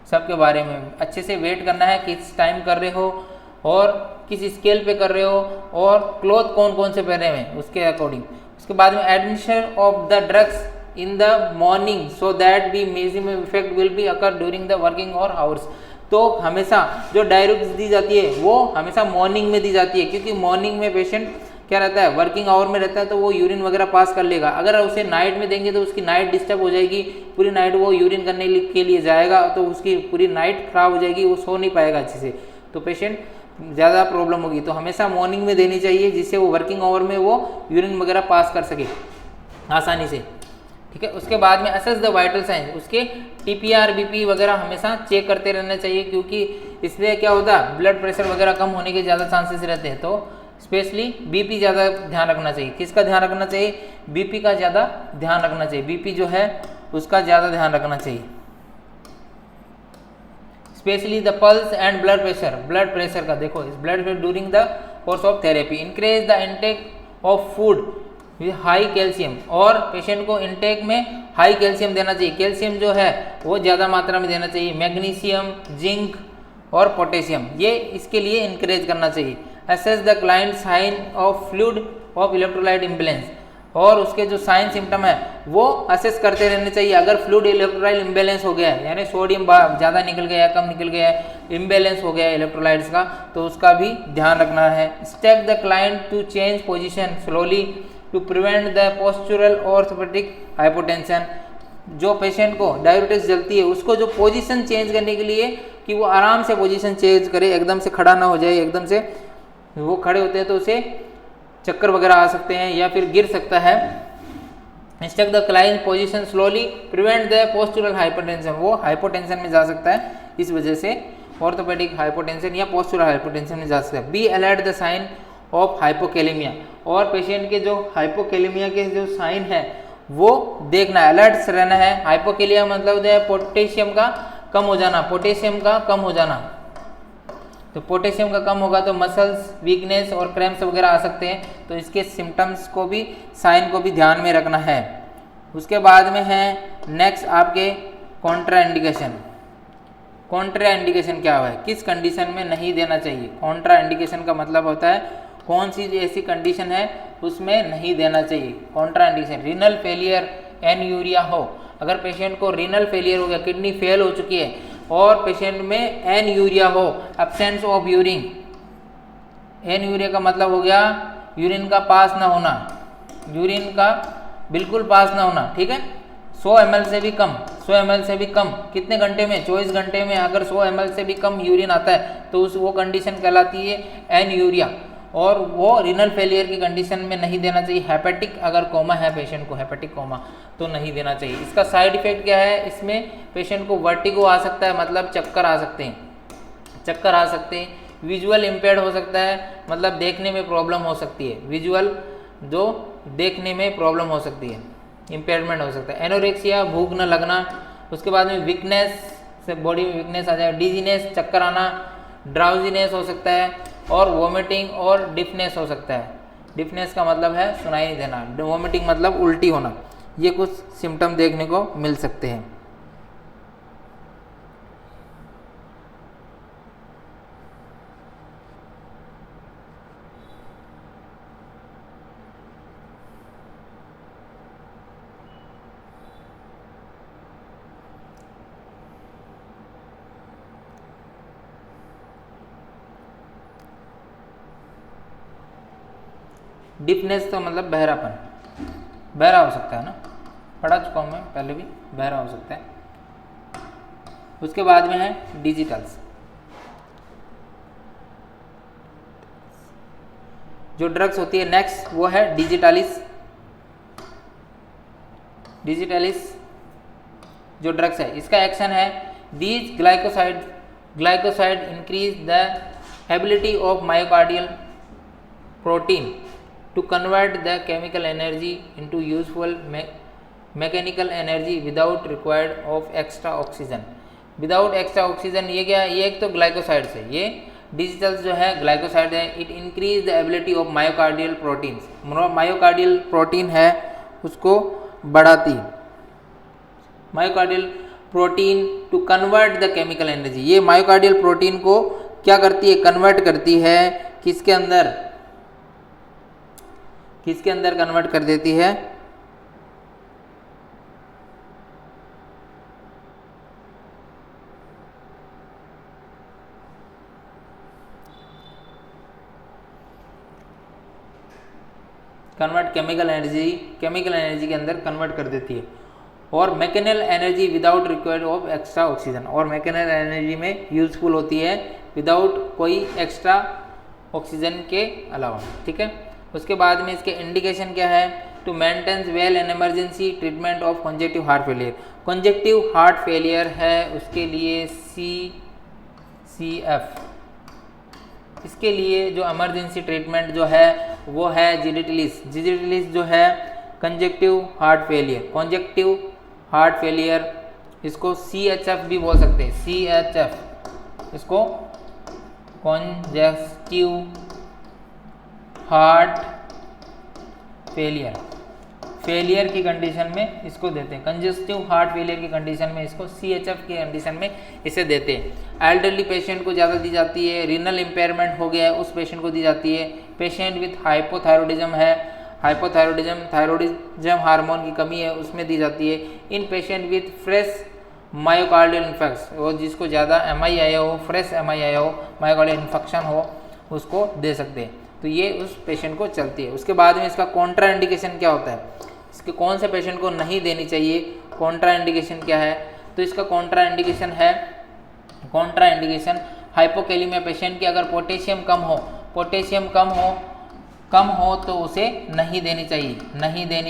सबके बारे में अच्छे से वेट करना है, किस टाइम कर रहे हो और किस स्केल पे कर रहे हो, और क्लॉथ कौन कौन से पहने हुए उसके अकॉर्डिंग। उसके बाद में admission of the drugs in the morning so that the maximum effect will be occur during the working और आवर्स। तो हमेशा जो डायरेक्ट दी जाती है वो हमेशा मॉर्निंग में दी जाती है, क्योंकि मॉर्निंग में पेशेंट क्या रहता है, वर्किंग आवर में रहता है, तो वो यूरिन वगैरह पास कर लेगा। अगर उसे नाइट में देंगे तो उसकी नाइट डिस्टर्ब हो जाएगी, पूरी नाइट वो यूरिन करने के लिए जाएगा तो उसकी पूरी नाइट खराब हो जाएगी, वो सो नहीं पाएगा अच्छे से, तो पेशेंट ज़्यादा प्रॉब्लम होगी। तो हमेशा मॉर्निंग में देनी चाहिए, जिससे वो वर्किंग आवर में वो यूरिन वगैरह पास कर सके आसानी से, ठीक है। उसके बाद में असेस द वाइटल साइंस, उसके टीपीआर, बीपी वगैरह हमेशा चेक करते रहना चाहिए, क्योंकि इसलिए क्या होता है, ब्लड प्रेशर वगैरह कम होने के ज़्यादा चांसेस रहते हैं। तो स्पेशली बीपी ज़्यादा ध्यान रखना चाहिए। किसका ध्यान रखना चाहिए, बीपी का ज़्यादा ध्यान रखना चाहिए, बीपी जो है उसका ज़्यादा ध्यान रखना चाहिए। Specially the pulse and blood pressure, blood pressure का देखो, इस blood pressure during the course of therapy. Increase the intake of food with high calcium, और पेशेंट को इंटेक में हाई कैल्शियम देना चाहिए, कैल्शियम जो है वो ज़्यादा मात्रा में देना चाहिए, मैग्नीशियम, जिंक और पोटेशियम, ये इसके लिए इंकरेज करना चाहिए। Assess the client sign of fluid of electrolyte imbalance, और उसके जो साइन सिम्टम है वो असेस करते रहने चाहिए। अगर फ्लूइड इलेक्ट्रोलाइट इम्बेलेंस हो गया है, यानी सोडियम ज़्यादा निकल गया है, कम निकल गया है, इम्बेलेंस हो गया है इलेक्ट्रोलाइट्स का, तो उसका भी ध्यान रखना है। Step the client to change position slowly to prevent the postural orthopaedic hypotension. जो पेशेंट को डायबिटीज जलती है उसको जो पोजीशन चेंज करने के लिए कि कि वो आराम से पोजीशन चेंज करे, एकदम से खड़ा ना हो जाए। एकदम से वो खड़े होते हैं तो उसे चक्कर वगैरह आ सकते हैं या फिर गिर सकता है। Instruct the client position slowly, prevent the postural hypertension, वो हाइपोटेंशन में जा सकता है, इस वजह से ऑर्थोपेडिक हाइपोटेंशन या पोस्चुरल हाइपोटेंशन में जा सकता है। Be alert the sign of hypokalaemia, और पेशेंट के जो हाइपोकैलेमिया के जो साइन है वो देखना है, अलर्ट रहना है। हाइपोकैलिया मतलब है पोटेशियम का कम हो जाना, पोटेशियम का कम हो जाना। तो पोटेशियम का कम होगा तो मसल्स वीकनेस और क्रैम्प्स वगैरह आ सकते हैं, तो इसके सिम्टम्स को भी, साइन को भी ध्यान में रखना है। उसके बाद में है नेक्स्ट आपके कॉन्ट्रा इंडिकेशन। कॉन्ट्रा इंडिकेशन क्या है, किस कंडीशन में नहीं देना चाहिए। कॉन्ट्रा इंडिकेशन का मतलब होता है कौन सी ऐसी कंडीशन है उसमें नहीं देना चाहिए। कॉन्ट्रा इंडिकेशन, रीनल फेलियर, एनयूरिया हो, अगर पेशेंट को रीनल फेलियर हो गया, किडनी फेल हो चुकी है और पेशेंट में एनयूरिया हो, एब्सेंस ऑफ यूरिन, एनयूरिया का मतलब हो गया यूरिन का पास ना होना, यूरिन का बिल्कुल पास ना होना, ठीक है। 100 ml से भी कम, 100 ml से भी कम, कितने घंटे में, 24 घंटे में अगर 100 ml से भी कम यूरिन आता है तो वो कंडीशन कहलाती है एनयूरिया, और वो रीनल फेलियर की कंडीशन में नहीं देना चाहिए। हेपेटिक अगर कोमा है पेशेंट को, हेपेटिक कोमा, तो नहीं देना चाहिए। इसका साइड इफेक्ट क्या है, इसमें पेशेंट को वर्टिगो आ सकता है, मतलब चक्कर आ सकते हैं, चक्कर आ सकते हैं। विजुअल इम्पेयर्ड हो सकता है, मतलब देखने में प्रॉब्लम हो सकती है, विजुअल जो देखने में प्रॉब्लम हो सकती है, इम्पेयरमेंट हो सकता है। एनोरेक्सिया, भूख न लगना, उसके बाद में वीकनेस से बॉडी में वीकनेस आ जाएगा, डिजीनेस, चक्कर आना, ड्राउजीनेस हो सकता है, और वोमिटिंग और डिफनेस हो सकता है। डिफनेस का मतलब है सुनाई नहीं देना, वोमिटिंग मतलब उल्टी होना। ये कुछ सिम्टम देखने को मिल सकते हैं। डिफनेस तो मतलब बहरापन, बहरा हो सकता है ना, पढ़ा चुका हूँ मैं पहले भी, बहरा हो सकता है। उसके बाद में है डिजिटल्स, जो ड्रग्स होती है नेक्स्ट वो है डिजिटालिस। डिजिटालिस जो ड्रग्स है, इसका एक्शन है these glycoside increase the ability of myocardial protein to convert the chemical energy into useful mechanical energy without required of extra oxygen। Without extra oxygen, ये क्या है, ये एक तो ग्लाइकोसाइड्स है, ये डिजिटल्स जो है ग्लाइकोसाइड है। It increase the ability of myocardial proteins, myocardial protein है उसको बढ़ाती, myocardial protein to convert the chemical energy. ये मायोकार्डियल प्रोटीन को क्या करती है, कन्वर्ट करती है, किसके अंदर, किसके अंदर कन्वर्ट कर देती है, कन्वर्ट केमिकल एनर्जी के अंदर कन्वर्ट कर देती है। और mechanical energy without required of extra oxygen, और मैकेनिकल एनर्जी में यूजफुल होती है विदाउट कोई एक्स्ट्रा ऑक्सीजन के अलावा, ठीक है। उसके बाद में इसके इंडिकेशन क्या है, to maintain well an emergency treatment of congestive heart failure. Congestive heart failure है उसके लिए CCF, इसके लिए जो इमरजेंसी ट्रीटमेंट जो है वो है जिजिटिलिस। जिजिटिलिस जो है कंजेक्टिव हार्ट फेलियर, इसको CHF भी बोल सकते हैं, CHF, इसको कंजेक्टिव हार्ट फेलियर की कंडीशन में इसको देते हैं। कंजेस्टिव हार्ट फेलियर की कंडीशन में इसको CHF की कंडीशन में इसे देते हैं। एल्डरली पेशेंट को ज़्यादा दी जाती है, रीनल इम्पेयरमेंट हो गया है उस पेशेंट को दी जाती है। पेशेंट विथ हाइपोथायरॉयडिज्म है, थायरॉयडिज्म हार्मोन की कमी है उसमें दी जाती है। In patient with fresh myocardial infection, और जिसको ज़्यादा MI आया हो, फ्रेश MI आया हो, मायोकार्डियल इन्फेक्शन हो, उसको दे सकते हैं। तो ये उस पेशेंट को चलती है। उसके बाद में इसका कॉन्ट्रा इंडिकेशन क्या होता है, इसके कौन से पेशेंट को नहीं देनी चाहिए, कॉन्ट्रा इंडिकेशन क्या है, तो इसका कॉन्ट्रा इंडिकेशन है कॉन्ट्रा इंडिकेशन हाइपोकैलिमिया पेशेंट की अगर पोटेशियम कम हो तो उसे नहीं देनी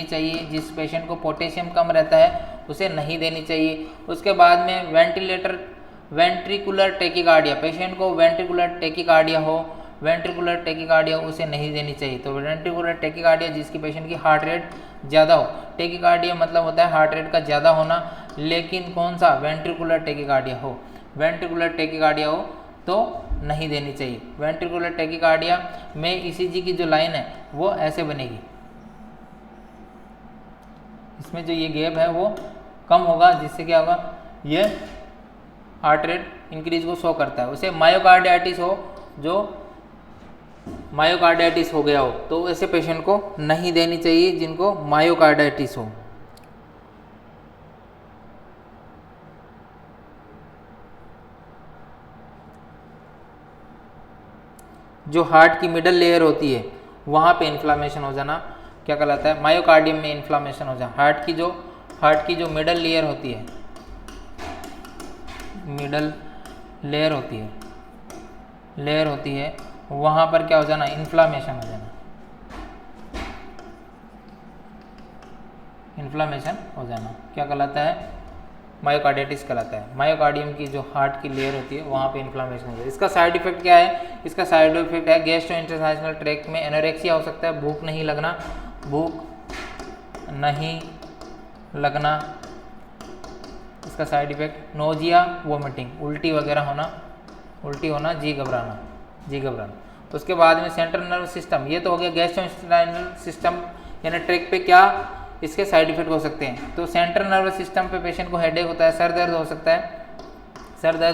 चाहिए। जिस पेशेंट को पोटेशियम कम रहता है उसे नहीं देनी चाहिए। उसके बाद में वेंट्रिकुलर टेकिकार्डिया, पेशेंट को वेंट्रिकुलर टेकिकार्डिया उसे नहीं देनी चाहिए। तो वेंट्रिकुलर टेकिकार्डिया जिसकी पेशेंट की हार्ट रेट ज़्यादा हो, टेकिकार्डिया मतलब होता है हार्ट रेट का ज़्यादा होना, लेकिन कौन सा वेंट्रिकुलर टेकिकार्डिया हो तो नहीं देनी चाहिए। वेंट्रिकुलर टेकिकार्डिया में ईसीजी की जो लाइन है वो ऐसे बनेगी, इसमें जो ये गैप है वो कम होगा, जिससे क्या होगा, ये हार्ट रेट इंक्रीज को शो करता है। उसे मायोकार्डियाटिस हो गया हो तो ऐसे पेशेंट को नहीं देनी चाहिए जिनको मायोकार्डियाटिस हो। जो हार्ट की मिडल लेयर होती है वहाँ पे इन्फ्लामेशन हो जाना क्या कहलाता है, मायोकार्डियम में इन्फ्लामेशन हो जाना। हार्ट की जो मिडल लेयर होती है वहाँ पर क्या हो जाना, इन्फ्लामेशन हो जाना क्या कहलाता है, मायोकार्डियाटिस कहलाता है। मायोकार्डियम की जो हार्ट की लेयर होती है वहाँ पे इन्फ्लामेशन हो जाए। इसका साइड इफेक्ट क्या है, इसका साइड इफेक्ट है गैस्ट्रोइंटेस्टाइनल ट्रैक्ट में एनोरेक्सिया हो सकता है, भूख नहीं लगना। इसका साइड इफेक्ट नोजिया, वोमिटिंग, उल्टी होना, जी घबराना। उसके बाद में सेंट्रल नर्व सिस्टम, ये तो हो गया गैस्ट्रोइंटेस्टाइनल सिस्टम यानी ट्रैक्ट पे क्या इसके साइड इफेक्ट हो सकते हैं। तो सेंट्रल नर्वस सिस्टम पे पेशेंट को हेडेक होता है, सर दर्द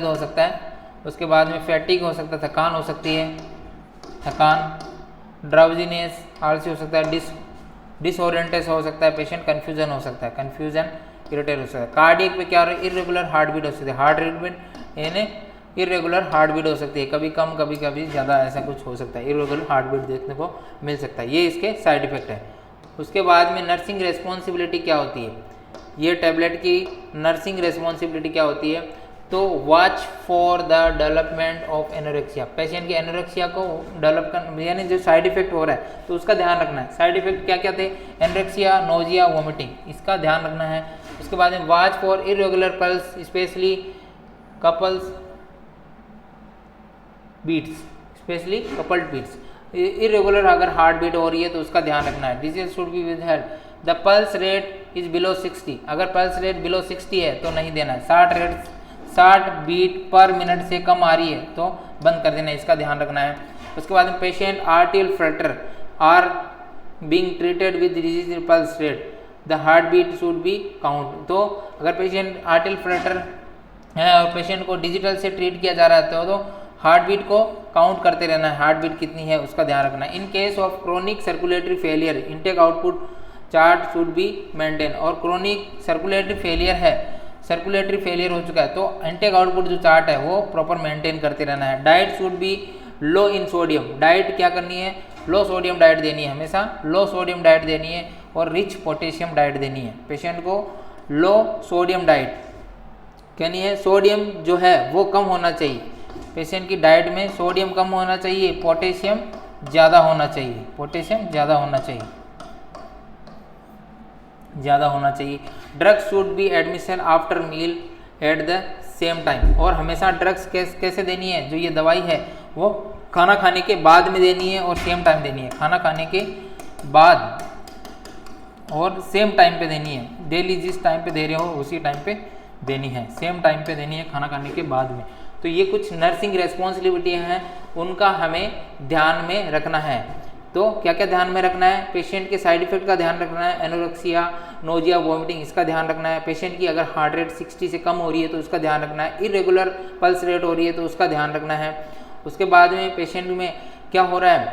हो सकता है। उसके बाद में फैटिक हो सकता है, थकान हो सकती है, ड्राउजीनेस आलसी हो सकता है, डिसओरिएंटेस हो सकता है, पेशेंट कन्फ्यूजन इरिटेट हो सकता है। कार्डियक पे क्या हो रहा है, इर्रेगुलर हार्ट बीट हो सकती है, इर्रेगुलर हार्ट बीट हो सकती है, कभी कम कभी ज़्यादा, ऐसा कुछ हो सकता है, इर्रेगुलर हार्ट बीट देखने को मिल सकता है। ये इसके साइड इफेक्ट है। उसके बाद में नर्सिंग रेस्पॉन्सिबिलिटी क्या होती है, ये टैबलेट की नर्सिंग रेस्पॉन्सिबिलिटी क्या होती है, तो watch for the development of anorexia, patient की एनोरेक्सिया को डेवलप करना यानी जो साइड इफेक्ट हो रहा है तो उसका ध्यान रखना है। साइड इफेक्ट क्या क्या थे, एनोरेक्सिया, नोजिया, वोमिटिंग, इसका ध्यान रखना है। उसके बाद में watch for irregular pulse, specially coupled beats, irregular अगर हार्ट बीट हो रही है तो उसका ध्यान रखना है। Disease should be withheld, the pulse rate is below 60, अगर पल्स रेट बिलो 60 है तो नहीं देना है। 60 बीट पर मिनट से कम आ रही है तो बंद कर देना है, इसका ध्यान रखना है। उसके बाद में patient atrial flutter are being treated with disease pulse rate, the heart beat should be count. तो अगर पेशेंट आर्टियल फ्लटर है और पेशेंट को डिजिटल से ट्रीट किया जा रहा है तो हार्ट बीट को काउंट करते रहना है, हार्ट बीट कितनी है उसका ध्यान रखना है। In case of chronic circulatory failure, intake output chart should be maintain, और क्रोनिक सर्कुलेटरी फेलियर हो चुका है तो इनटेक आउटपुट जो चार्ट है वो प्रॉपर मेंटेन करते रहना है। Diet should be low in sodium, diet क्या करनी है, लो सोडियम डाइट देनी है, हमेशा लो सोडियम डाइट देनी है और रिच पोटेशियम डाइट देनी है। पेशेंट को लो सोडियम डाइट कहनी है, सोडियम जो है वो कम होना चाहिए, पेशेंट की डाइट में सोडियम कम होना चाहिए, पोटेशियम ज़्यादा होना चाहिए, drugs should be admission after meal at the same time, और हमेशा ड्रग्स कैसे देनी है, जो ये दवाई है वो खाना खाने के बाद में देनी है और सेम टाइम देनी है, खाना खाने के बाद और सेम टाइम पे देनी है, डेली जिस टाइम पे दे रहे हो उसी टाइम पे देनी है, सेम टाइम पे देनी है, खाना खाने के बाद में। तो ये कुछ नर्सिंग रेस्पॉन्सिबिलिटियाँ हैं, उनका हमें ध्यान में रखना है। तो क्या क्या ध्यान में रखना है, पेशेंट के साइड इफेक्ट का ध्यान रखना है, एनोरेक्सिया, नोजिया, वोमिटिंग, इसका ध्यान रखना है। पेशेंट की अगर हार्ट रेट 60 से कम हो रही है तो उसका ध्यान रखना है, इरेगुलर पल्स रेट हो रही है तो उसका ध्यान रखना है। उसके बाद में पेशेंट में क्या हो रहा है,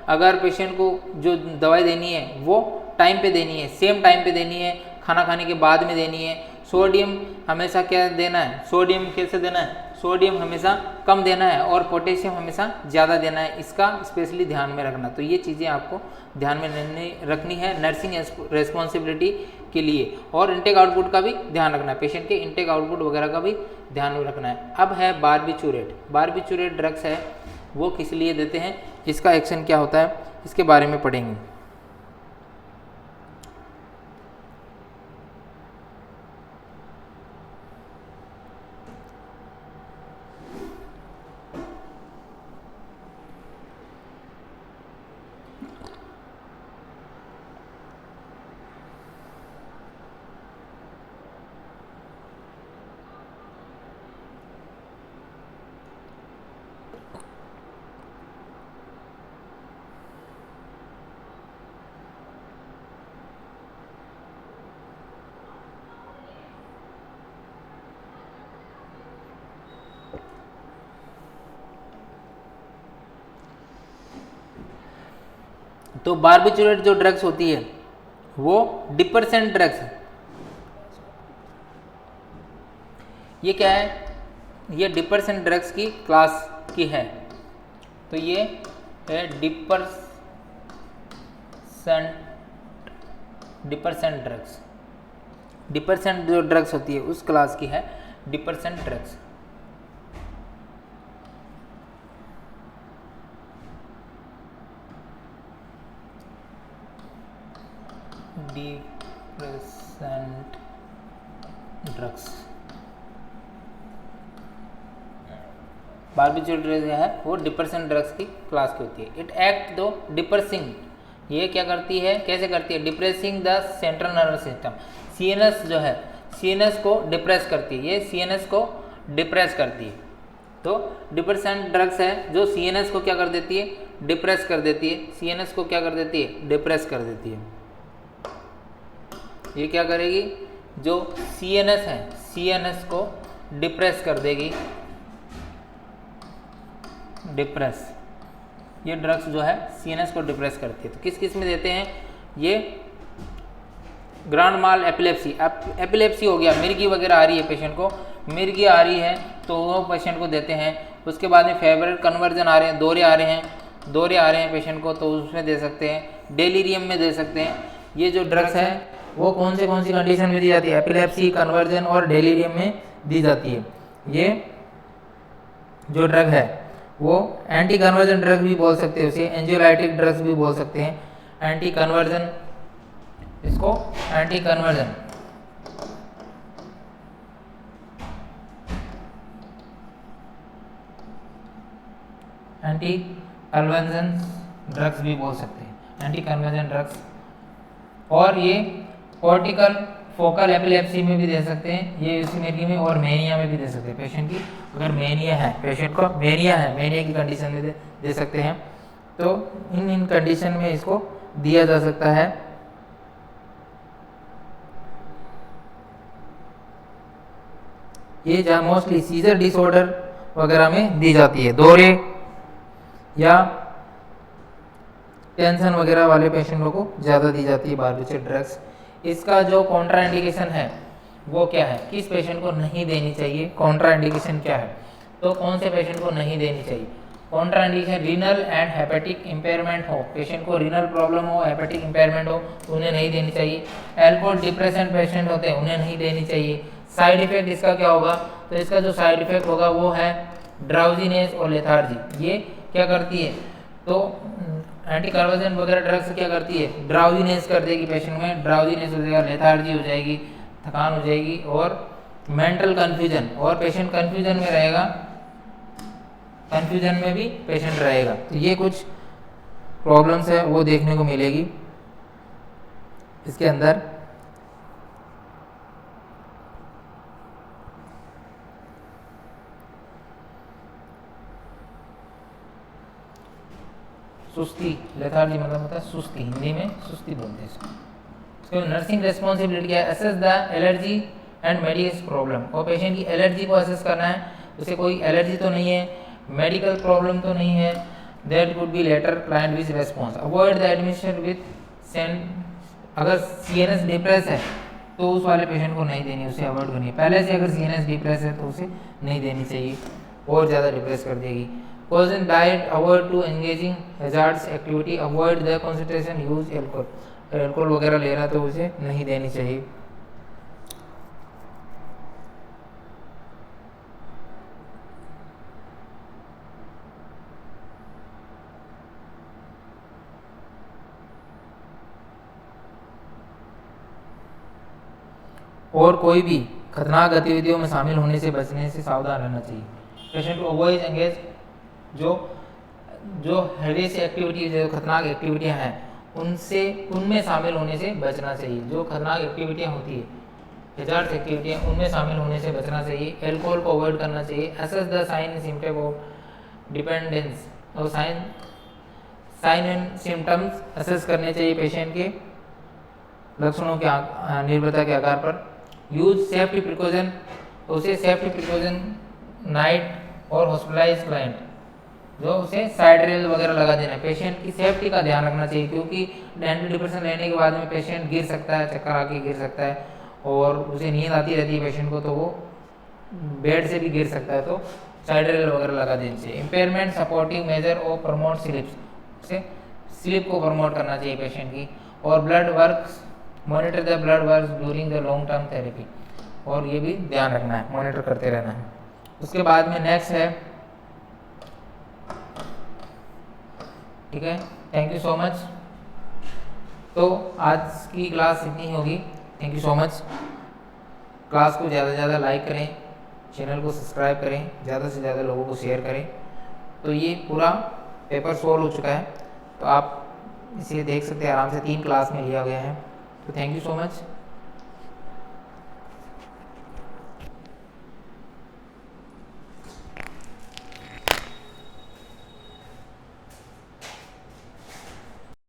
अगर पेशेंट को जो दवाई देनी है वो टाइम पे देनी है, सेम टाइम पे देनी है, खाना खाने के बाद में देनी है। सोडियम हमेशा क्या देना है, सोडियम कैसे देना है, सोडियम हमेशा कम देना है और पोटेशियम हमेशा ज़्यादा देना है, इसका स्पेशली ध्यान में रखना। तो ये चीज़ें आपको ध्यान में रखनी है नर्सिंग रेस्पॉन्सिबिलिटी के लिए। और इनटेक आउटपुट का भी ध्यान रखना है, पेशेंट के इनटेक आउटपुट वगैरह का भी ध्यान में रखना है। अब है बारबिचूरेट। बारबिचूरेट ड्रग्स है वो किस लिए देते हैं, इसका एक्शन क्या होता है, इसके बारे में पढ़ेंगे। तो बारबिचूरेट जो ड्रग्स होती है वो डिपरेसेंट ड्रग्स, ये क्या है, ये डिपरेसेंट ड्रग्स की क्लास की है। तो ये है डिपरेसेंट ड्रग्स, डिपरेसेंट जो ड्रग्स होती है उस क्लास की है डिपरेसेंट ड्रग्स। डिपरेसेंट ड्रग्स बारबिचूरेट ड्रग्स है वो डिपरेसेंट ड्रग्स की क्लास की होती है। इट एक्ट दो डिप्रेसिंग, ये क्या करती है, कैसे करती है, depressing the central nervous system. CNS जो है सीएनएस को डिप्रेस करती है, ये सीएनएस को डिप्रेस करती है। तो डिप्रेसेंट ड्रग्स है जो सीएनएस को क्या कर देती है, डिप्रेस कर देती है। सीएनएस को क्या कर देती है, डिप्रेस कर देती है। ये क्या करेगी, जो सीएनएस है सीएनएस को डिप्रेस कर देगी, डिप्रेस। ये ड्रग्स जो है सीएनएस को डिप्रेस करती है। तो किस किस में देते हैं, ये ग्रांड माल एपिलेप्सी, एपिलेप्सी हो गया, मिर्गी वगैरह आ रही है पेशेंट को, मिर्गी आ रही है तो वो पेशेंट को देते हैं। उसके बाद में फेवरेट कन्वर्जन आ रहे हैं, दौरे आ रहे हैं पेशेंट को, तो उसमें दे सकते हैं। डेलीरियम में दे सकते हैं। ये जो ड्रग्स है वो कौन सी कंडीशन में दी जाती है, एपिलेप्सी, कन्वर्जन और डेलीरियम में दी जाती है। ये जो ड्रग है वो एंटी कन्वर्जन ड्रग भी बोल सकते हैं, उसे एंजियोलाइटिक ड्रग्स भी बोल सकते हैं। एंटी कन्वर्जन, इसको anti conversion, anti conversion drugs भी बोल सकते हैं, एंटी कन्वर्जन ड्रग्स। और ये कॉर्टिकल फोकल एपिलेप्सी में भी दे सकते हैं, ये यूसिमिर्गी में, और मेनिया में भी दे सकते हैं। पेशेंट की अगर मेनिया है, पेशेंट को मेनिया है, मेनिया की कंडीशन में दे सकते हैं। तो इन कंडीशन में इसको दिया जा सकता है। ये जहाँ मोस्टली सीजर डिसऑर्डर वगैरह में दी जाती है, दौरे या टेंशन वगैरह वाले पेशेंटों को ज़्यादा दी जाती है बारबिचूरेट ड्रग्स। इसका जो कॉन्ट्रा इंडिकेशन है वो क्या है, किस पेशेंट को नहीं देनी चाहिए, कॉन्ट्रा इंडिकेशन क्या है, तो कौन से पेशेंट को नहीं देनी चाहिए। Contra indication, renal and hepatic impairment हो, पेशेंट को रीनल प्रॉब्लम हो, हेपेटिक इंपेयरमेंट हो तो उन्हें नहीं देनी चाहिए। एल्कोहल डिप्रेशन पेशेंट होते हैं उन्हें नहीं देनी चाहिए। साइड इफेक्ट इसका क्या होगा, तो इसका जो साइड इफेक्ट होगा वो है ड्राउजीनेस और लेथार्जी। ये क्या करती है, तो एंटी कन्वर्जन वगैरह ड्रग्स क्या करती है, ड्राउजीनेस कर देगी, पेशेंट में ड्राउजीनेस हो जाएगा, लेथार्जी हो जाएगी, थकान हो जाएगी, और मेंटल कंफ्यूजन, और पेशेंट कंफ्यूजन में रहेगा, कंफ्यूजन में भी पेशेंट रहेगा। तो ये कुछ प्रॉब्लम्स है वो देखने को मिलेगी इसके अंदर। सुस्ती, लेथार्जी मतलब होता है सुस्ती, हिंदी में सुस्ती बोलते हैं इसको। इसको नर्सिंग रेस्पॉन्सिबिलिटी क्या है, assess the allergy and medical problem, और पेशेंट की एलर्जी को असेस करना है, उसे कोई एलर्जी तो नहीं है, मेडिकल प्रॉब्लम तो नहीं है, that would be later client with response. Avoid the admission with cent, अगर सीएनएस डिप्रेस है तो उस वाले पेशेंट को नहीं देनी, उसे अवॉइड करनी है। पहले से अगर सीएनएस डिप्रेस है तो उसे नहीं देनी चाहिए, और ज़्यादा डिप्रेस कर देगी। Caution diet, avoid to engaging hazards activity, avoid the concentration, use alcohol. Alcohol वगैरह ले रहा तो उसे नहीं देनी चाहिए। और कोई भी खतरनाक गतिविधियों में शामिल होने से बचने से सावधान रहना चाहिए। पेशेंट को अवॉइड एंगेज, जो हैवियस एक्टिविटी, जो खतरनाक एक्टिविटियां हैं उनमें शामिल होने से बचना चाहिए। जो खतरनाक एक्टिविटियां होती है, हैजार्ड्स एक्टिविटियां, उनमें शामिल होने से बचना चाहिए। एल्कोहल को अवॉइड करना चाहिए। Assess the sign and symptom of dependence, और साइन एंड सिम्टम्स असेस करने चाहिए पेशेंट के लक्षणों के निर्भरता के आधार पर। यूज सेफ्टी प्रिकॉशन, उसे सेफ्टी प्रिकॉशन नाइट और हॉस्पिटलाइज क्लाइंट, जो उसे साइड रेल वगैरह लगा देना है। पेशेंट की सेफ्टी का ध्यान रखना चाहिए, क्योंकि एंटी डिप्रेशन लेने के बाद में पेशेंट गिर सकता है, चक्कर आके गिर सकता है, और उसे नींद आती रहती है पेशेंट को, तो वो बेड से भी गिर सकता है, तो साइड रेल वगैरह लगा देनी चाहिए। इम्पेयरमेंट, सपोर्टिव मेजर और प्रमोट स्लिप्स, उसे स्लिप को प्रमोट करना चाहिए पेशेंट की। और blood work, monitor the blood work during the long term therapy, और ये भी ध्यान रखना है, मॉनिटर करते रहना है। उसके बाद में नेक्स्ट है, ठीक है, थैंक यू सो मच। तो आज की क्लास इतनी ही होगी। Thank you so much. Class को ज़्यादा से ज़्यादा लाइक करें, चैनल को सब्सक्राइब करें, ज़्यादा से ज़्यादा लोगों को शेयर करें। तो ये पूरा पेपर सॉल्व हो चुका है, तो आप इसे देख सकते हैं आराम से, 3 क्लास में लिया गया है। तो थैंक यू सो मच।